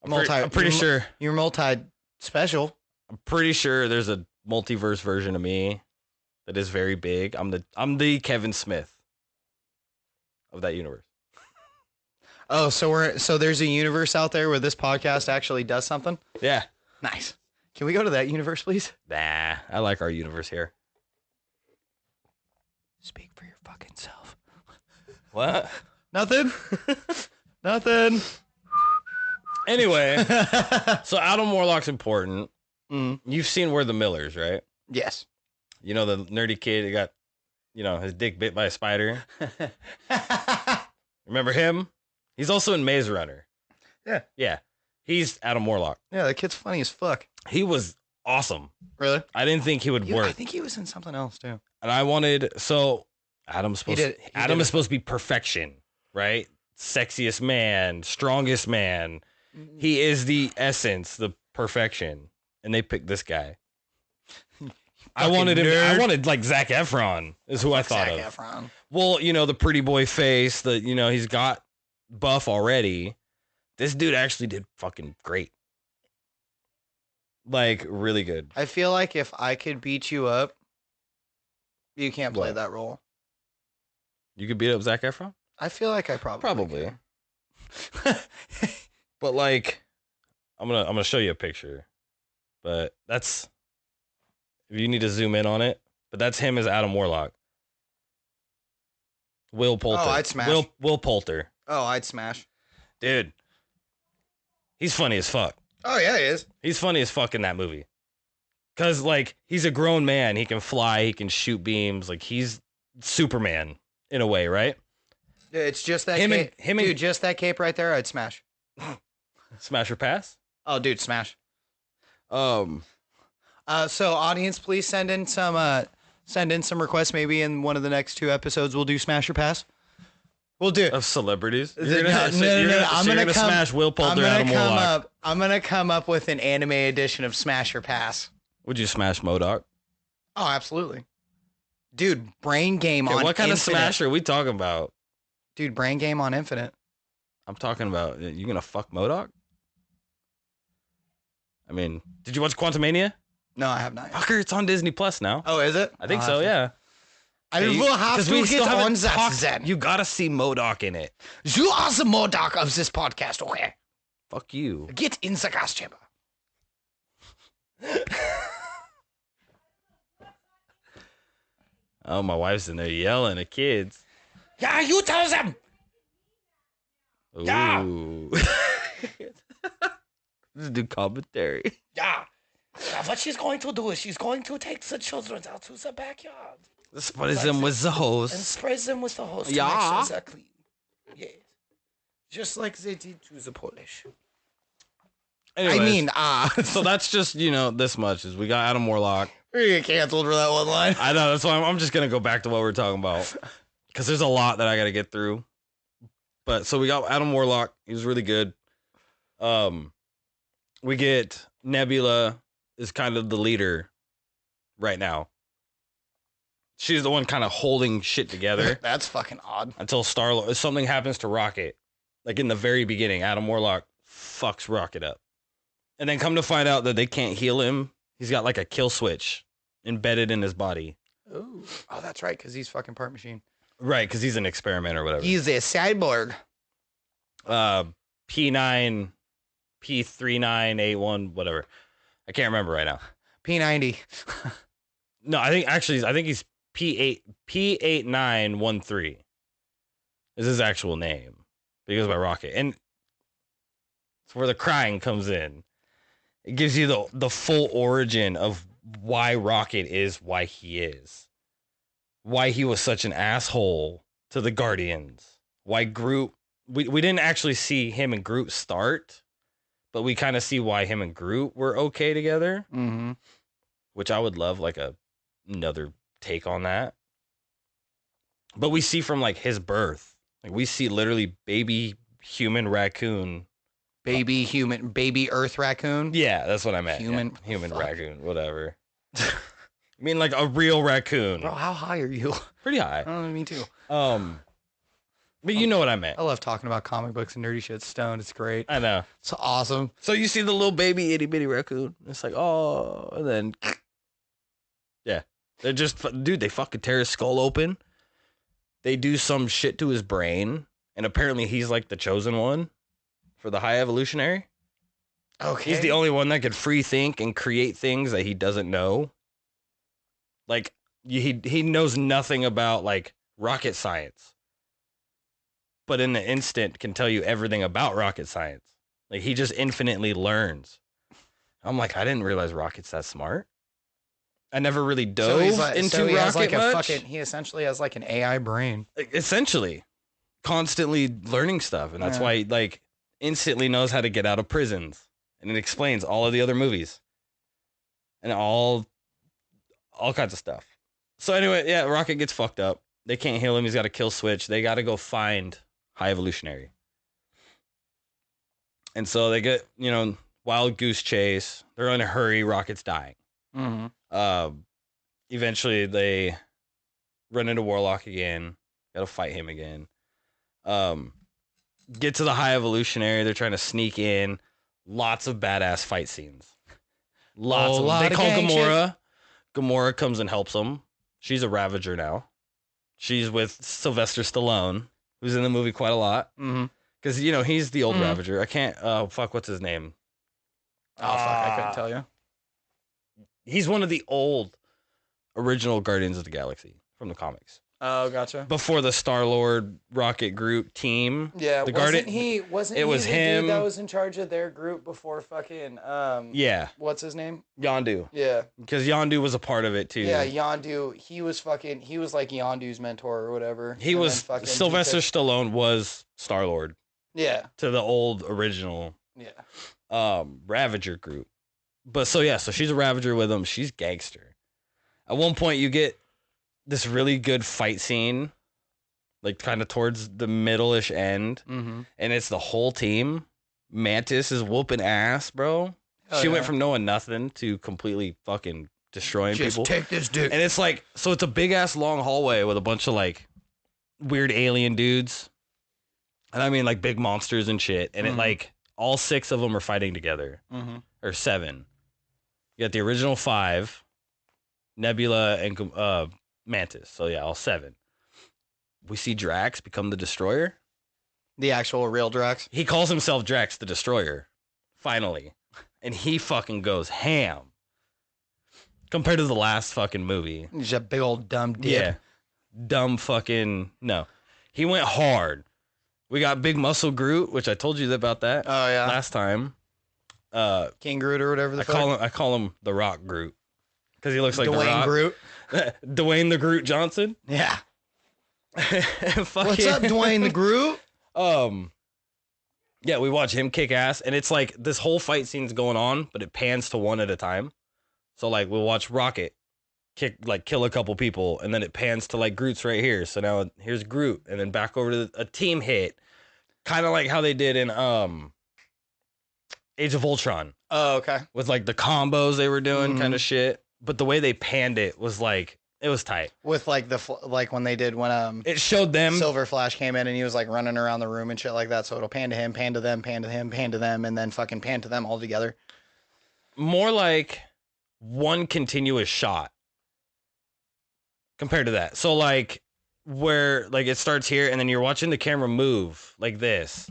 I'm pretty sure you're multi-special. I'm pretty sure there's a multiverse version of me that is very big. I'm the Kevin Smith of that universe. Oh, so there's a universe out there where this podcast actually does something? Yeah. Nice. Can we go to that universe, please? Nah, I like our universe here. Speak for your fucking self. What? Nothing. Nothing. Anyway, so Adam Warlock's important. Mm-hmm. You've seen We're the Millers, right? Yes. You know the nerdy kid that got, his dick bit by a spider. Remember him? He's also in Maze Runner. Yeah. Yeah. He's Adam Warlock. Yeah, that kid's funny as fuck. He was awesome. Really? I didn't think he would work. I think he was in something else too. And Adam is supposed to be perfection, right? Sexiest man, strongest man. He is the essence, the perfection. And they picked this guy. I wanted like Zac Efron is who I thought of. Zac Efron. Well, the pretty boy face, he's got buff already. This dude actually did fucking great. Like, really good. I feel like if I could beat you up, you can't play that role. You could beat up Zac Efron? I feel like I probably. But like, I'm gonna show you a picture. But that's, if you need to zoom in on it, but that's him as Adam Warlock. Will Poulter. Oh, I'd smash. Will Poulter. Oh, I'd smash. Dude, he's funny as fuck. Oh yeah, he is. He's funny as fuck in that movie. Cause like he's a grown man, he can fly, he can shoot beams, like he's Superman in a way, right? It's just that cape. Just that cape right there, I'd smash. Smash or pass? Oh, dude, smash. So audience, please send in some requests. Maybe in one of the next 2 episodes, we'll do smash or pass. We'll do of celebrities. You're gonna smash Will Poulter. I'm gonna come up with an anime edition of Smash or Pass. Would you smash MODOK? Oh, absolutely, dude. Brain game on. What kind Infinite. of smash are we talking about? Dude, brain game on Infinite. I'm talking about you gonna fuck MODOK? I mean, did you watch Quantumania? No, I have not. Fucker, it's on Disney Plus now. Oh, is it? I think so. Yeah. I will have to get on that then. You gotta see MODOK in it. You are the MODOK of this podcast, okay? Fuck you. Get in the gas chamber. Oh, my wife's in there yelling at kids. Yeah, you tell them. Ooh. Yeah. Just do commentary. Yeah. What she's going to do is she's going to take the children out to the backyard. Spray them with the hose. And spray them with the hose yeah. to make sure they're clean. Yes. Just like they did to the Polish. Anyways, so that's just, this much is we got Adam Warlock. We're gonna get canceled for that one line. I know, that's why I'm just going to go back to what we're talking about. Because there's a lot that I got to get through. But so we got Adam Warlock. He was really good. We get Nebula is kind of the leader right now. She's the one kind of holding shit together. That's fucking odd. Until something happens to Rocket. Like in the very beginning, Adam Warlock fucks Rocket up. And then come to find out that they can't heal him. He's got like a kill switch embedded in his body. Ooh. Oh, that's right, because he's fucking part machine. Right, because he's an experiment or whatever. He's a cyborg. P9, P3981, whatever. I can't remember right now. P90. No, I think he's P8913 is his actual name. He goes by Rocket. And it's where the crying comes in. It gives you the full origin of why Rocket is why he is. Why he was such an asshole to the Guardians. Why Groot... We didn't actually see him and Groot start, but we kind of see why him and Groot were okay together. Mm-hmm. Which I would love, like, another take on that. But we see from, like, his birth. Like, we see literally baby human raccoon. Baby Earth raccoon? Yeah, that's what I meant. Human raccoon, whatever. I mean, like, a real raccoon. Bro, how high are you? Pretty high. Oh, me too. But you know what I meant. I love talking about comic books and nerdy shit. Stoned, it's great. I know. It's awesome. So you see the little baby itty bitty raccoon. It's like, oh, and then, yeah, they're just, dude. They fucking tear his skull open. They do some shit to his brain, and apparently he's like the chosen one for the high evolutionary. Okay. He's the only one that could free think and create things that he doesn't know. Like he knows nothing about like rocket science. But in the instant can tell you everything about rocket science. Like he just infinitely learns. I'm like, I didn't realize Rocket's that smart. I never really dove into Rocket much. He essentially has like an AI brain. Essentially, constantly learning stuff, and that's why he like instantly knows how to get out of prisons, and it explains all of the other movies, and all kinds of stuff. So anyway, yeah, Rocket gets fucked up. They can't heal him. He's got a kill switch. They got to go find High Evolutionary. And so they get, wild goose chase. They're in a hurry. Rocket's dying. Mm-hmm. Eventually they run into Warlock again. Got to fight him again. Get to the High Evolutionary. They're trying to sneak in. Lots of badass fight scenes. Lots of them. They call Gamora. Gamora comes and helps them. She's a Ravager now. She's with Sylvester Stallone, who's in the movie quite a lot. Because, he's the old Ravager. I can't... what's his name? I couldn't tell you. He's one of the old original Guardians of the Galaxy from the comics. Oh, gotcha. Before the Star-Lord, Rocket, Groot team. Yeah, wasn't he the him. Dude that was in charge of their group before fucking... yeah. What's his name? Yondu. Yeah. Because Yondu was a part of it, too. Yeah, Yondu. He was like Yondu's mentor or whatever. Sylvester Stallone was Star-Lord. Yeah. To the old original... Yeah. Ravager group. But so she's a Ravager with him. She's gangster. At one point, you get this really good fight scene, like kind of towards the middle-ish end, and it's the whole team. Mantis is whooping ass, bro. She went from knowing nothing to completely fucking destroying people. Just take this dude. And it's like, so it's a big-ass long hallway with a bunch of like weird alien dudes. And I mean like big monsters and shit. And it like, all 6 of them are fighting together. Or 7. You got the original 5, Nebula and Mantis. So yeah, all 7. We see Drax become the Destroyer. The actual real Drax. He calls himself Drax the Destroyer. Finally. And he fucking goes ham. Compared to the last fucking movie. He's a big old dumb dip. Yeah. Dumb fucking... No. He went hard. We got Big Muscle Groot, which I told you about that. Oh, yeah. Last time. King Groot or whatever the fuck. I call him the Rock Groot. Because he looks like Dwayne the Rock. Groot. Dwayne the Groot Johnson. Yeah. What's up, Dwayne the Groot? Yeah, we watch him kick ass, and it's like this whole fight scene's going on, but it pans to one at a time. So like we'll watch Rocket kill a couple people, and then it pans to like Groot's right here. So now here's Groot, and then back over to a team hit, kind of like how they did in Age of Ultron. Oh, okay. With like the combos they were doing, kind of shit. But the way they panned it was like it was tight. With like when they did when it showed them Silver Flash came in and he was like running around the room and shit like that. So it'll pan to him, pan to them, pan to him, pan to them, and then fucking pan to them all together. More like one continuous shot compared to that. So like where like it starts here and then you're watching the camera move like this.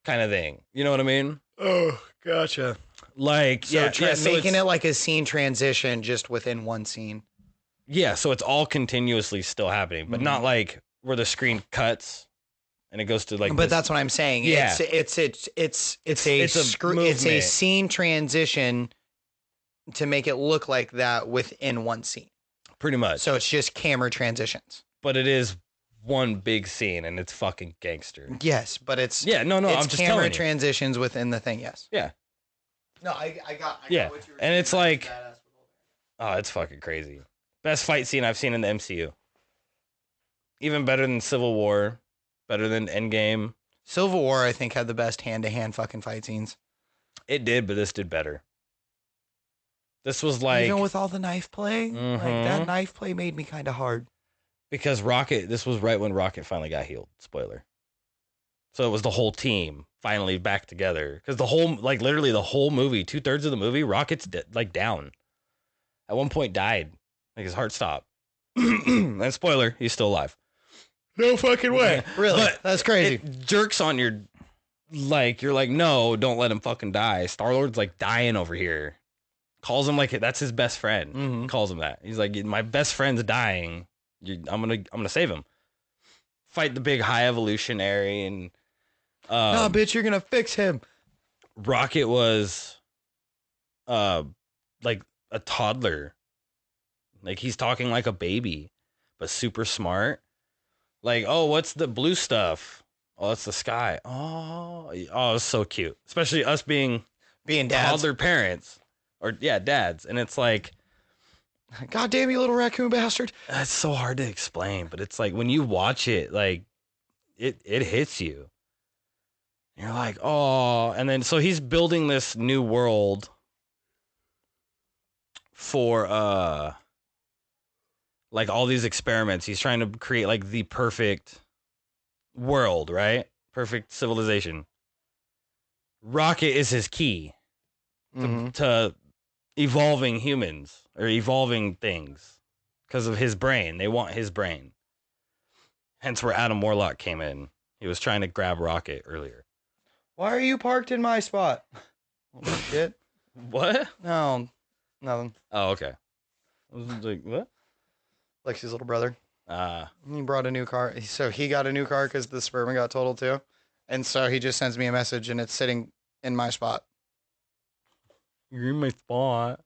kind of thing. You know what I mean? Oh, gotcha. Like, So so making it's, it like a scene transition just within one scene. yeah, so it's all continuously still happening, but not like where the screen cuts and it goes to like. But that's what I'm saying. Yeah. It's a movement. scene transition to make it look like that within one scene. Pretty much. So it's just camera transitions. But it is one big scene and it's fucking gangster. Yes, but it's Yeah, no, it's I'm just camera telling you. transitions within the thing. Yes. Yeah. No, I got Yeah. what you were And saying. it's like, oh, it's fucking crazy. Best fight scene I've seen in the MCU. Even better than Civil War, better than Endgame. Civil War, I think, had the best hand-to-hand fucking fight scenes. It did, but this did better. This was like, Even with all the knife play, like that knife play made me kind of hard. because this was right when Rocket finally got healed. Spoiler. So it was the whole team finally back together. Because the whole, like literally the whole movie, 2/3 of the movie, Rocket's like down. At one point died. Like his heart stopped. And spoiler, he's still alive. No fucking way. Really? But that's crazy. It jerks on your, like, you're like, no, don't let him fucking die. Star-Lord's like dying over here. Calls him like that's his best friend. Calls him that. He's like, my best friend's dying. I'm gonna save him. Fight the big high evolutionary and nah, bitch, you're gonna fix him. Rocket was like a toddler. Like he's talking like a baby, but super smart. Like, oh, what's the blue stuff? Oh, that's the sky. Oh, it's so cute. Especially us being dads. toddler parents. Or yeah, dads. And it's like, God damn you, little raccoon bastard. it's so hard to explain, but it's like when you watch it, like it hits you. You're like, oh, and then so he's building this new world for like all these experiments. He's trying to create like the perfect world, right? Perfect civilization. Rocket is his key to evolving humans or evolving things because of his brain. They want his brain. Hence where Adam Warlock came in. He was trying to grab Rocket earlier. Why are you parked in my spot? Oh, shit. What? No, nothing. Oh, okay. I was like, what? Lexi's little brother. He brought a new car. So he got a new car because the Suburban got totaled too. And so he just sends me a message and it's sitting in my spot. You're in my spot.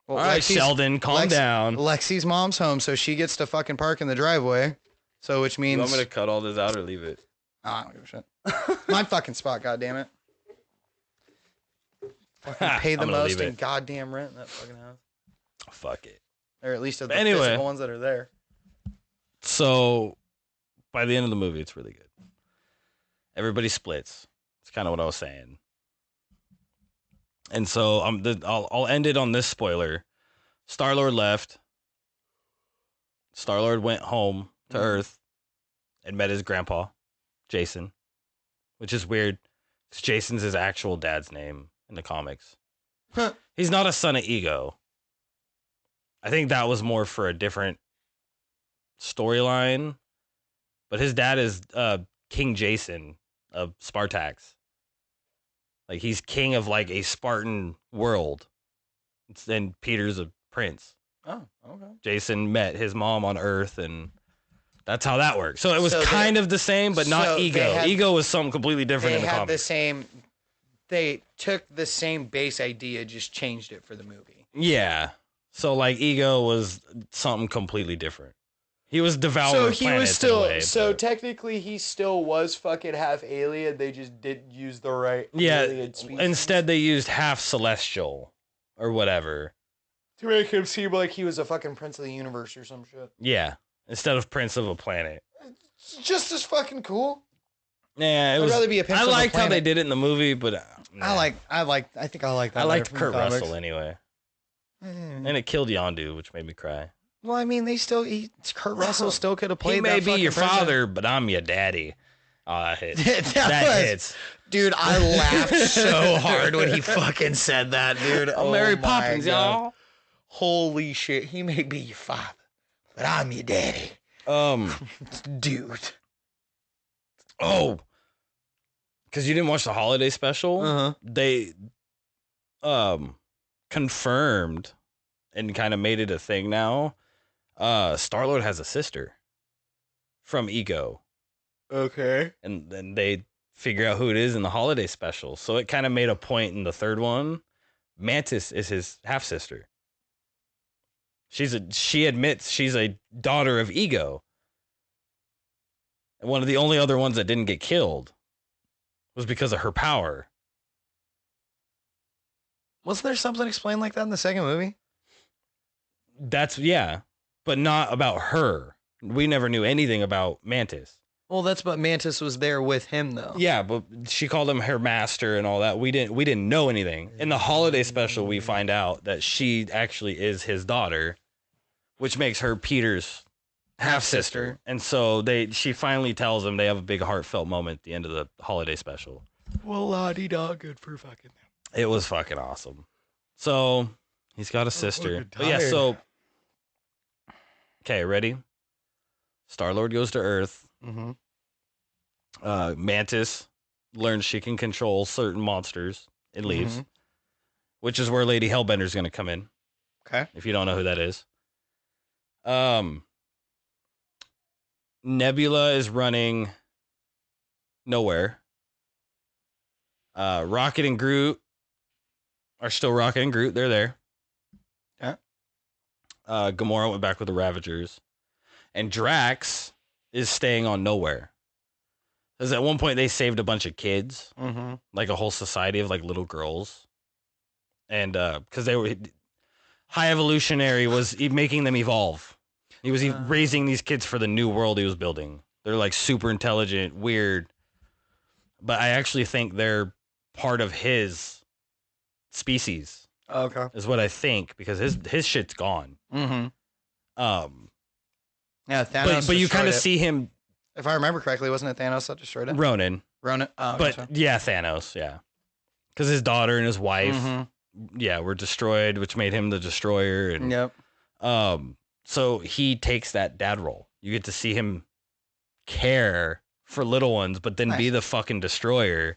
Well, all right, Sheldon, calm down. Lexi's mom's home, so she gets to fucking park in the driveway. So which means... You want me to cut all this out or leave it? Oh, I don't give a shit. My fucking spot, goddammit. Fucking pay the most in goddamn rent in that fucking house. Fuck it. Or at least of the physical ones that are there. So, by the end of the movie, it's really good. Everybody splits. It's kind of what I was saying. And so I'll end it on this spoiler. Star-Lord left. Star-Lord went home to Earth and met his grandpa, Jason, which is weird. Jason's his actual dad's name in the comics. Huh. He's not a son of Ego. I think that was more for a different storyline. But his dad is King Jason of Spartax. Like, he's king of, like, a Spartan world. And Peter's a prince. Oh, okay. Jason met his mom on Earth, and that's how that works. So it was kind of the same, but not Ego. Ego was something completely different in the comics. They took the same base idea, just changed it for the movie. Yeah. So, like, Ego was something completely different. He was devouring planets in a way, so technically he still was fucking half alien. They just didn't use the right alien species. Instead they used half celestial or whatever. To make him seem like he was a fucking prince of the universe or some shit. Yeah. Instead of prince of a planet. It's just as fucking cool. Yeah, I'd rather be a prince of a planet. I liked how they did it in the movie, but nah. I think I like that. I liked Kurt Russell anyway. And it killed Yondu, which made me cry. Well, I mean, Kurt Russell still could have played. He may that be your person. father, but I'm your daddy. Oh, that hits. that hits. Dude, I laughed so hard when he fucking said that, dude. I'm Mary Poppins, y'all. Holy shit, he may be your father, but I'm your daddy. Dude. Oh. because you didn't watch the holiday special, they confirmed and kind of made it a thing now. Star-Lord has a sister from Ego. Okay. And then they figure out who it is in the holiday special. So it kind of made a point in the third one. Mantis is his half-sister. She admits she's a daughter of Ego. And one of the only other ones that didn't get killed was because of her power. Wasn't there something explained like that in the second movie? But not about her. We never knew anything about Mantis. Well, that's but Mantis was there with him though. Yeah, but she called him her master and all that. We didn't know anything. In the holiday special, we find out that she actually is his daughter, which makes her Peter's half-sister. And so she finally tells him, they have a big heartfelt moment at the end of the holiday special. Well, la-di-da, good for fucking them. It was fucking awesome. So he's got a sister. But yeah, okay, ready? Star-Lord goes to Earth. Mantis learns she can control certain monsters and leaves, which is where Lady Hellbender's going to come in. Okay. If you don't know who that is. Nebula is running nowhere. Rocket and Groot are still Rocket and Groot. They're there. Yeah. Gamora went back with the Ravagers. And Drax is staying on nowhere. Because at one point they saved a bunch of kids. Like a whole society of like little girls. And because they were... High Evolutionary was making them evolve. He was raising these kids for the new world he was building. They're like super intelligent, weird. But I actually think they're part of his species. Okay. Is what I think, because his shit's gone. Yeah, Thanos. But you kind of see him. If I remember correctly, wasn't it Thanos that destroyed it? Ronan. Oh, but yeah, Thanos. Yeah, because his daughter and his wife, were destroyed, which made him the destroyer. And yep. So he takes that dad role. You get to see him care for little ones, but then be the fucking destroyer.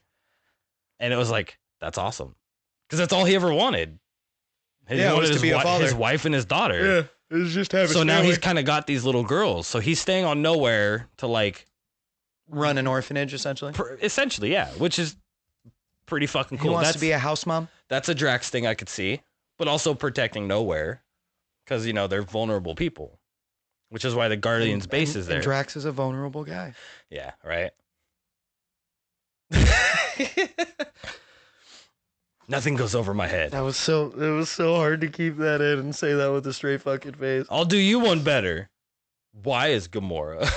And it was like, that's awesome, because that's all he ever wanted. He wanted to be a father. His wife and his daughter. Yeah, it was just having. So now he's kind of got these little girls. So he's staying on nowhere to like run an orphanage, essentially. Essentially, yeah, which is pretty fucking cool. He wants to be a house mom. That's a Drax thing I could see, but also protecting nowhere, because they're vulnerable people, which is why the Guardians base is there. And Drax is a vulnerable guy. Yeah, right. Nothing goes over my head. It was so hard to keep that in and say that with a straight fucking face. I'll do you one better. Why is Gamora?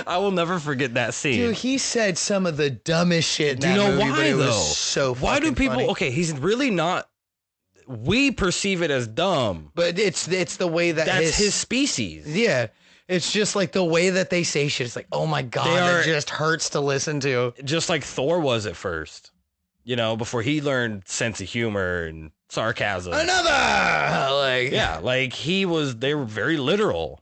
I will never forget that scene. Dude, he said some of the dumbest shit in that movie. Do you know why, though? was so why do people... funny. Okay, he's really not... We perceive it as dumb. But it's the way that... That's his species. Yeah. It's just like the way that they say shit. It's like, oh my God, it just hurts to listen to. Just like Thor was at first. Before he learned sense of humor and sarcasm. They were very literal.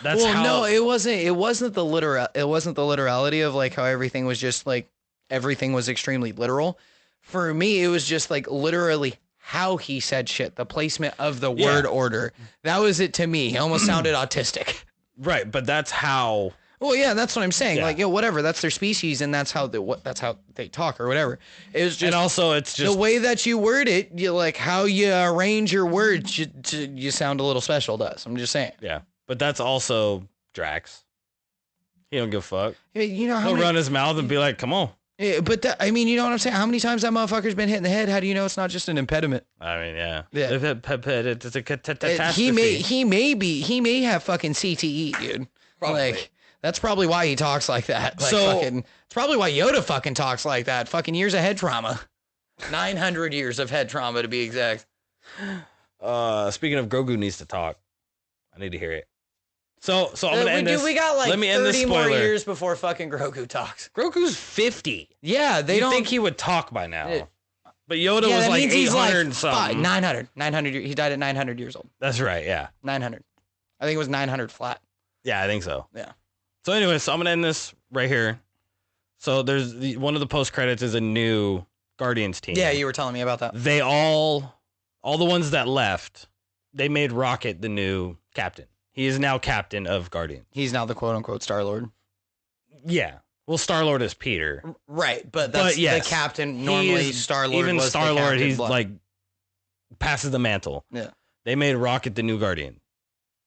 That's it wasn't the literality of like how everything was just like everything was extremely literal. For me, it was just like literally how he said shit, the placement of the word order. That was it to me. He almost sounded autistic. Right, but that's how... Well, yeah, that's what I'm saying. Yeah. Like, whatever, that's their species, and that's how they talk or whatever. It was just, and also, it's just the way that you word it. You like how you arrange your words. You sound a little special to us. I'm just saying. Yeah, but that's also Drax. He don't give a fuck. You know how he'll run his mouth and be like, "Come on." Yeah, but you know what I'm saying? How many times that motherfucker's been hit in the head? How do you know it's not just an impediment? I mean, yeah. It's a catastrophe. He may have fucking CTE, dude. Probably. Like, that's probably why he talks like that. Like, it's probably why Yoda fucking talks like that. Fucking years of head trauma. 900 years of head trauma to be exact. Speaking of Grogu needs to talk. I need to hear it. So I'm gonna end this. We got like Let me end 30 this more spoiler. years before fucking Grogu talks. Grogu's 50. Yeah, they don't think he would talk by now. But Yoda was like 800 and something. 900. He died at 900 years old. That's right. Yeah. 900. I think it was 900 flat. Yeah, I think so. Yeah. So anyway, I'm gonna end this right here. So there's one of the post credits is a new Guardians team. Yeah, you were telling me about that. They all the ones that left, they made Rocket the new captain. He is now captain of Guardians. He's now the quote-unquote Star-Lord. Yeah. Well, Star-Lord is Peter. Right, but that's yes, the captain. Normally, Star-Lord even was Star-Lord, the he's captain, like passes the mantle. Yeah. They made Rocket the new Guardian.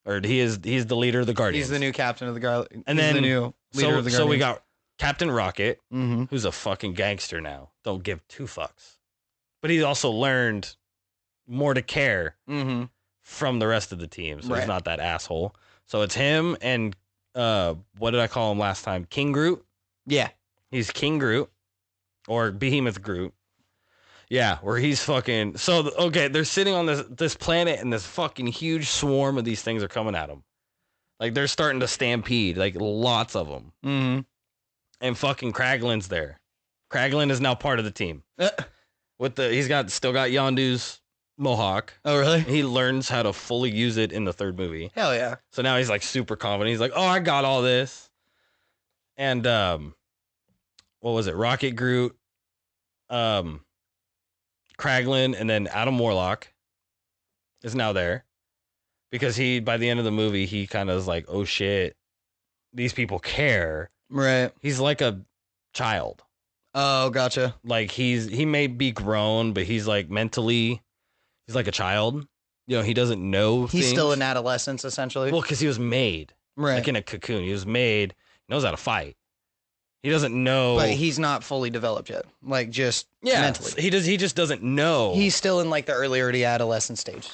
Or he's the leader of the Guardians. He's the new captain of the Guardians. And then the new leader of the Guardians. So we got Captain Rocket, Mm-hmm. who's a fucking gangster now. Don't give two fucks. But he's also learned more to care Mm-hmm. from the rest of the team. So Right. he's not that asshole. So it's him and what did I call him last time? King Groot? Yeah. He's King Groot or Behemoth Groot. Yeah, where he's fucking. So okay, they're sitting on this planet, and this fucking huge swarm of these things are coming at them. Like they're starting to stampede, like lots of them. Mm-hmm. And fucking Kraglin's there. Kraglin is now part of the team. He's still got Yondu's mohawk. Oh, really? He learns how to fully use it in the third movie. Hell yeah. So now he's like super confident. He's like, "Oh, I got all this." And what was it? Rocket Groot, Kraglin, and then Adam Warlock is now there because by the end of the movie, he kind of is like, "Oh shit, these people care." Right. He's like a child. Oh, gotcha. Like he may be grown, but he's like mentally, he's like a child. You know, he doesn't know. He's things. still in adolescence, essentially. Well, because he was made right. like in a cocoon. He was made. He knows how to fight. He doesn't know, but he's not fully developed yet. Like just mentally, he just doesn't know. He's still in like the early adolescent stage.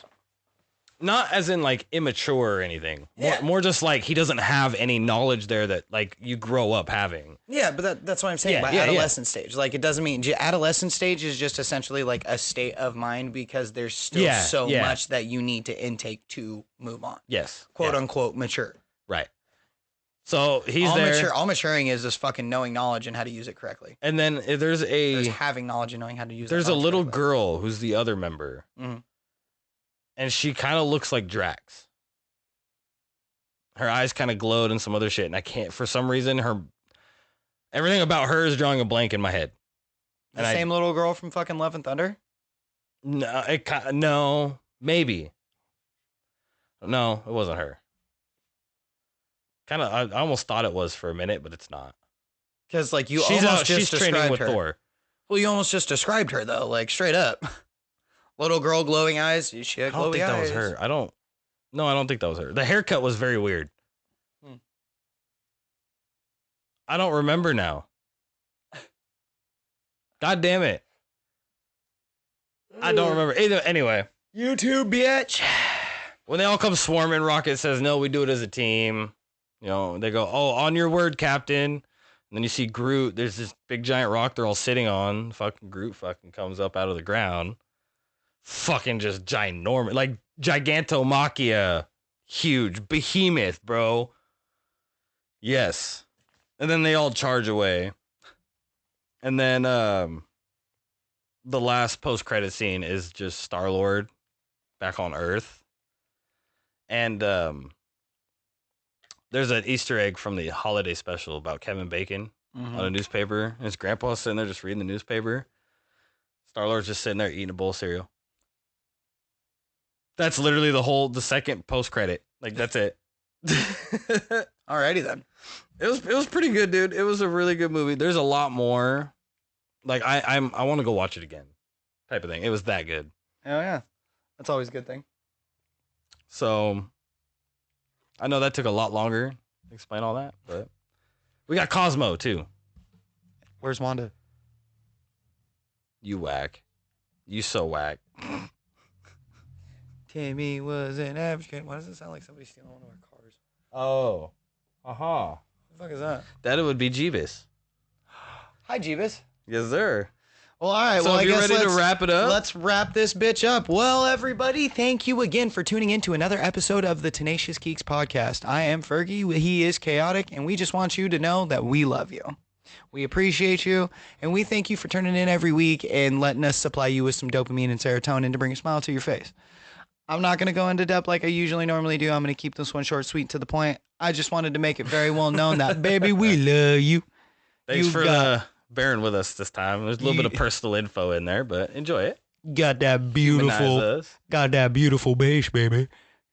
Not as in like immature or anything. Yeah. More just like he doesn't have any knowledge there that like you grow up having. Yeah, but that's what I'm saying by adolescent stage. Like it doesn't mean adolescent stage is just essentially like a state of mind because there's still so much that you need to intake to move on. Yes. Quote unquote mature. Right. So he's there. All maturing is just fucking knowing knowledge and how to use it correctly. And then there's having knowledge and knowing how to use it. There's a little girl who's the other member. Mm-hmm. And she kind of looks like Drax. Her eyes kind of glowed and some other shit. And I can't, for some reason, everything about her is drawing a blank in my head. The same little girl from fucking Love and Thunder? No, maybe. No, it wasn't her. Kind of, I almost thought it was for a minute, but it's not. Because like she's training with Thor. Well, you almost just described her though, like straight up. Little girl, glowing eyes. She had glowing eyes. I don't think that was her. I don't think that was her. The haircut was very weird. I don't remember now. God damn it. I don't remember. Anyway. YouTube, bitch. When they all come swarming, Rocket says, "No, we do it as a team." You know, they go, "Oh, on your word, Captain." And then you see Groot. There's this big giant rock they're all sitting on. Fucking Groot fucking comes up out of the ground. Fucking just ginormous. Like Gigantomachia. Huge. Behemoth, bro. Yes. And then they all charge away. And then the last post-credit scene is just Star-Lord back on Earth. And there's an Easter egg from the holiday special about Kevin Bacon on a newspaper. And his grandpa's sitting there just reading the newspaper. Star-Lord's just sitting there eating a bowl of cereal. That's literally the second post-credit. Like, that's it. Alrighty then. It was pretty good, dude. It was a really good movie. There's a lot more. Like, I want to go watch it again type of thing. It was that good. Oh, yeah. That's always a good thing. So, I know that took a lot longer to explain all that, but we got Cosmo, too. Where's Wanda? You whack. You so whack. Timmy was an average kid. Why does it sound like somebody stealing one of our cars? Oh. Uh-huh. What the fuck is that? That would be Jeebus. Hi, Jeebus. Yes, sir. Well, all right. So well, I guess ready to wrap it up? Let's wrap this bitch up. Well, everybody, thank you again for tuning in to another episode of the Tenacious Geeks podcast. I am Fergie. He is Chaotic, and we just want you to know that we love you. We appreciate you, and we thank you for turning in every week and letting us supply you with some dopamine and serotonin to bring a smile to your face. I'm not going to go into depth like I usually normally do. I'm going to keep this one short, sweet, to the point. I just wanted to make it very well known that, baby, we love you. Thanks for bearing with us this time. There's a little bit of personal info in there, but enjoy it. Got that beautiful bass, baby.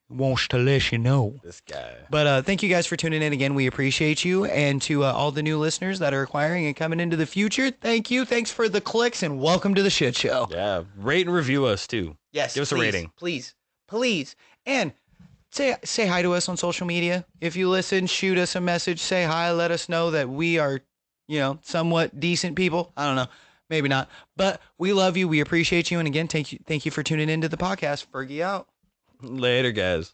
Wants to let you know. This guy. But thank you guys for tuning in again. We appreciate you. And to all the new listeners that are acquiring and coming into the future, thank you. Thanks for the clicks and welcome to the shit show. Yeah. Rate and review us too. Yes. Give us a rating. Please. And say hi to us on social media. If you listen, shoot us a message. Say hi. Let us know that we are, somewhat decent people. I don't know. Maybe not. But we love you. We appreciate you. And again, thank you for tuning into the podcast. Fergie out. Later, guys.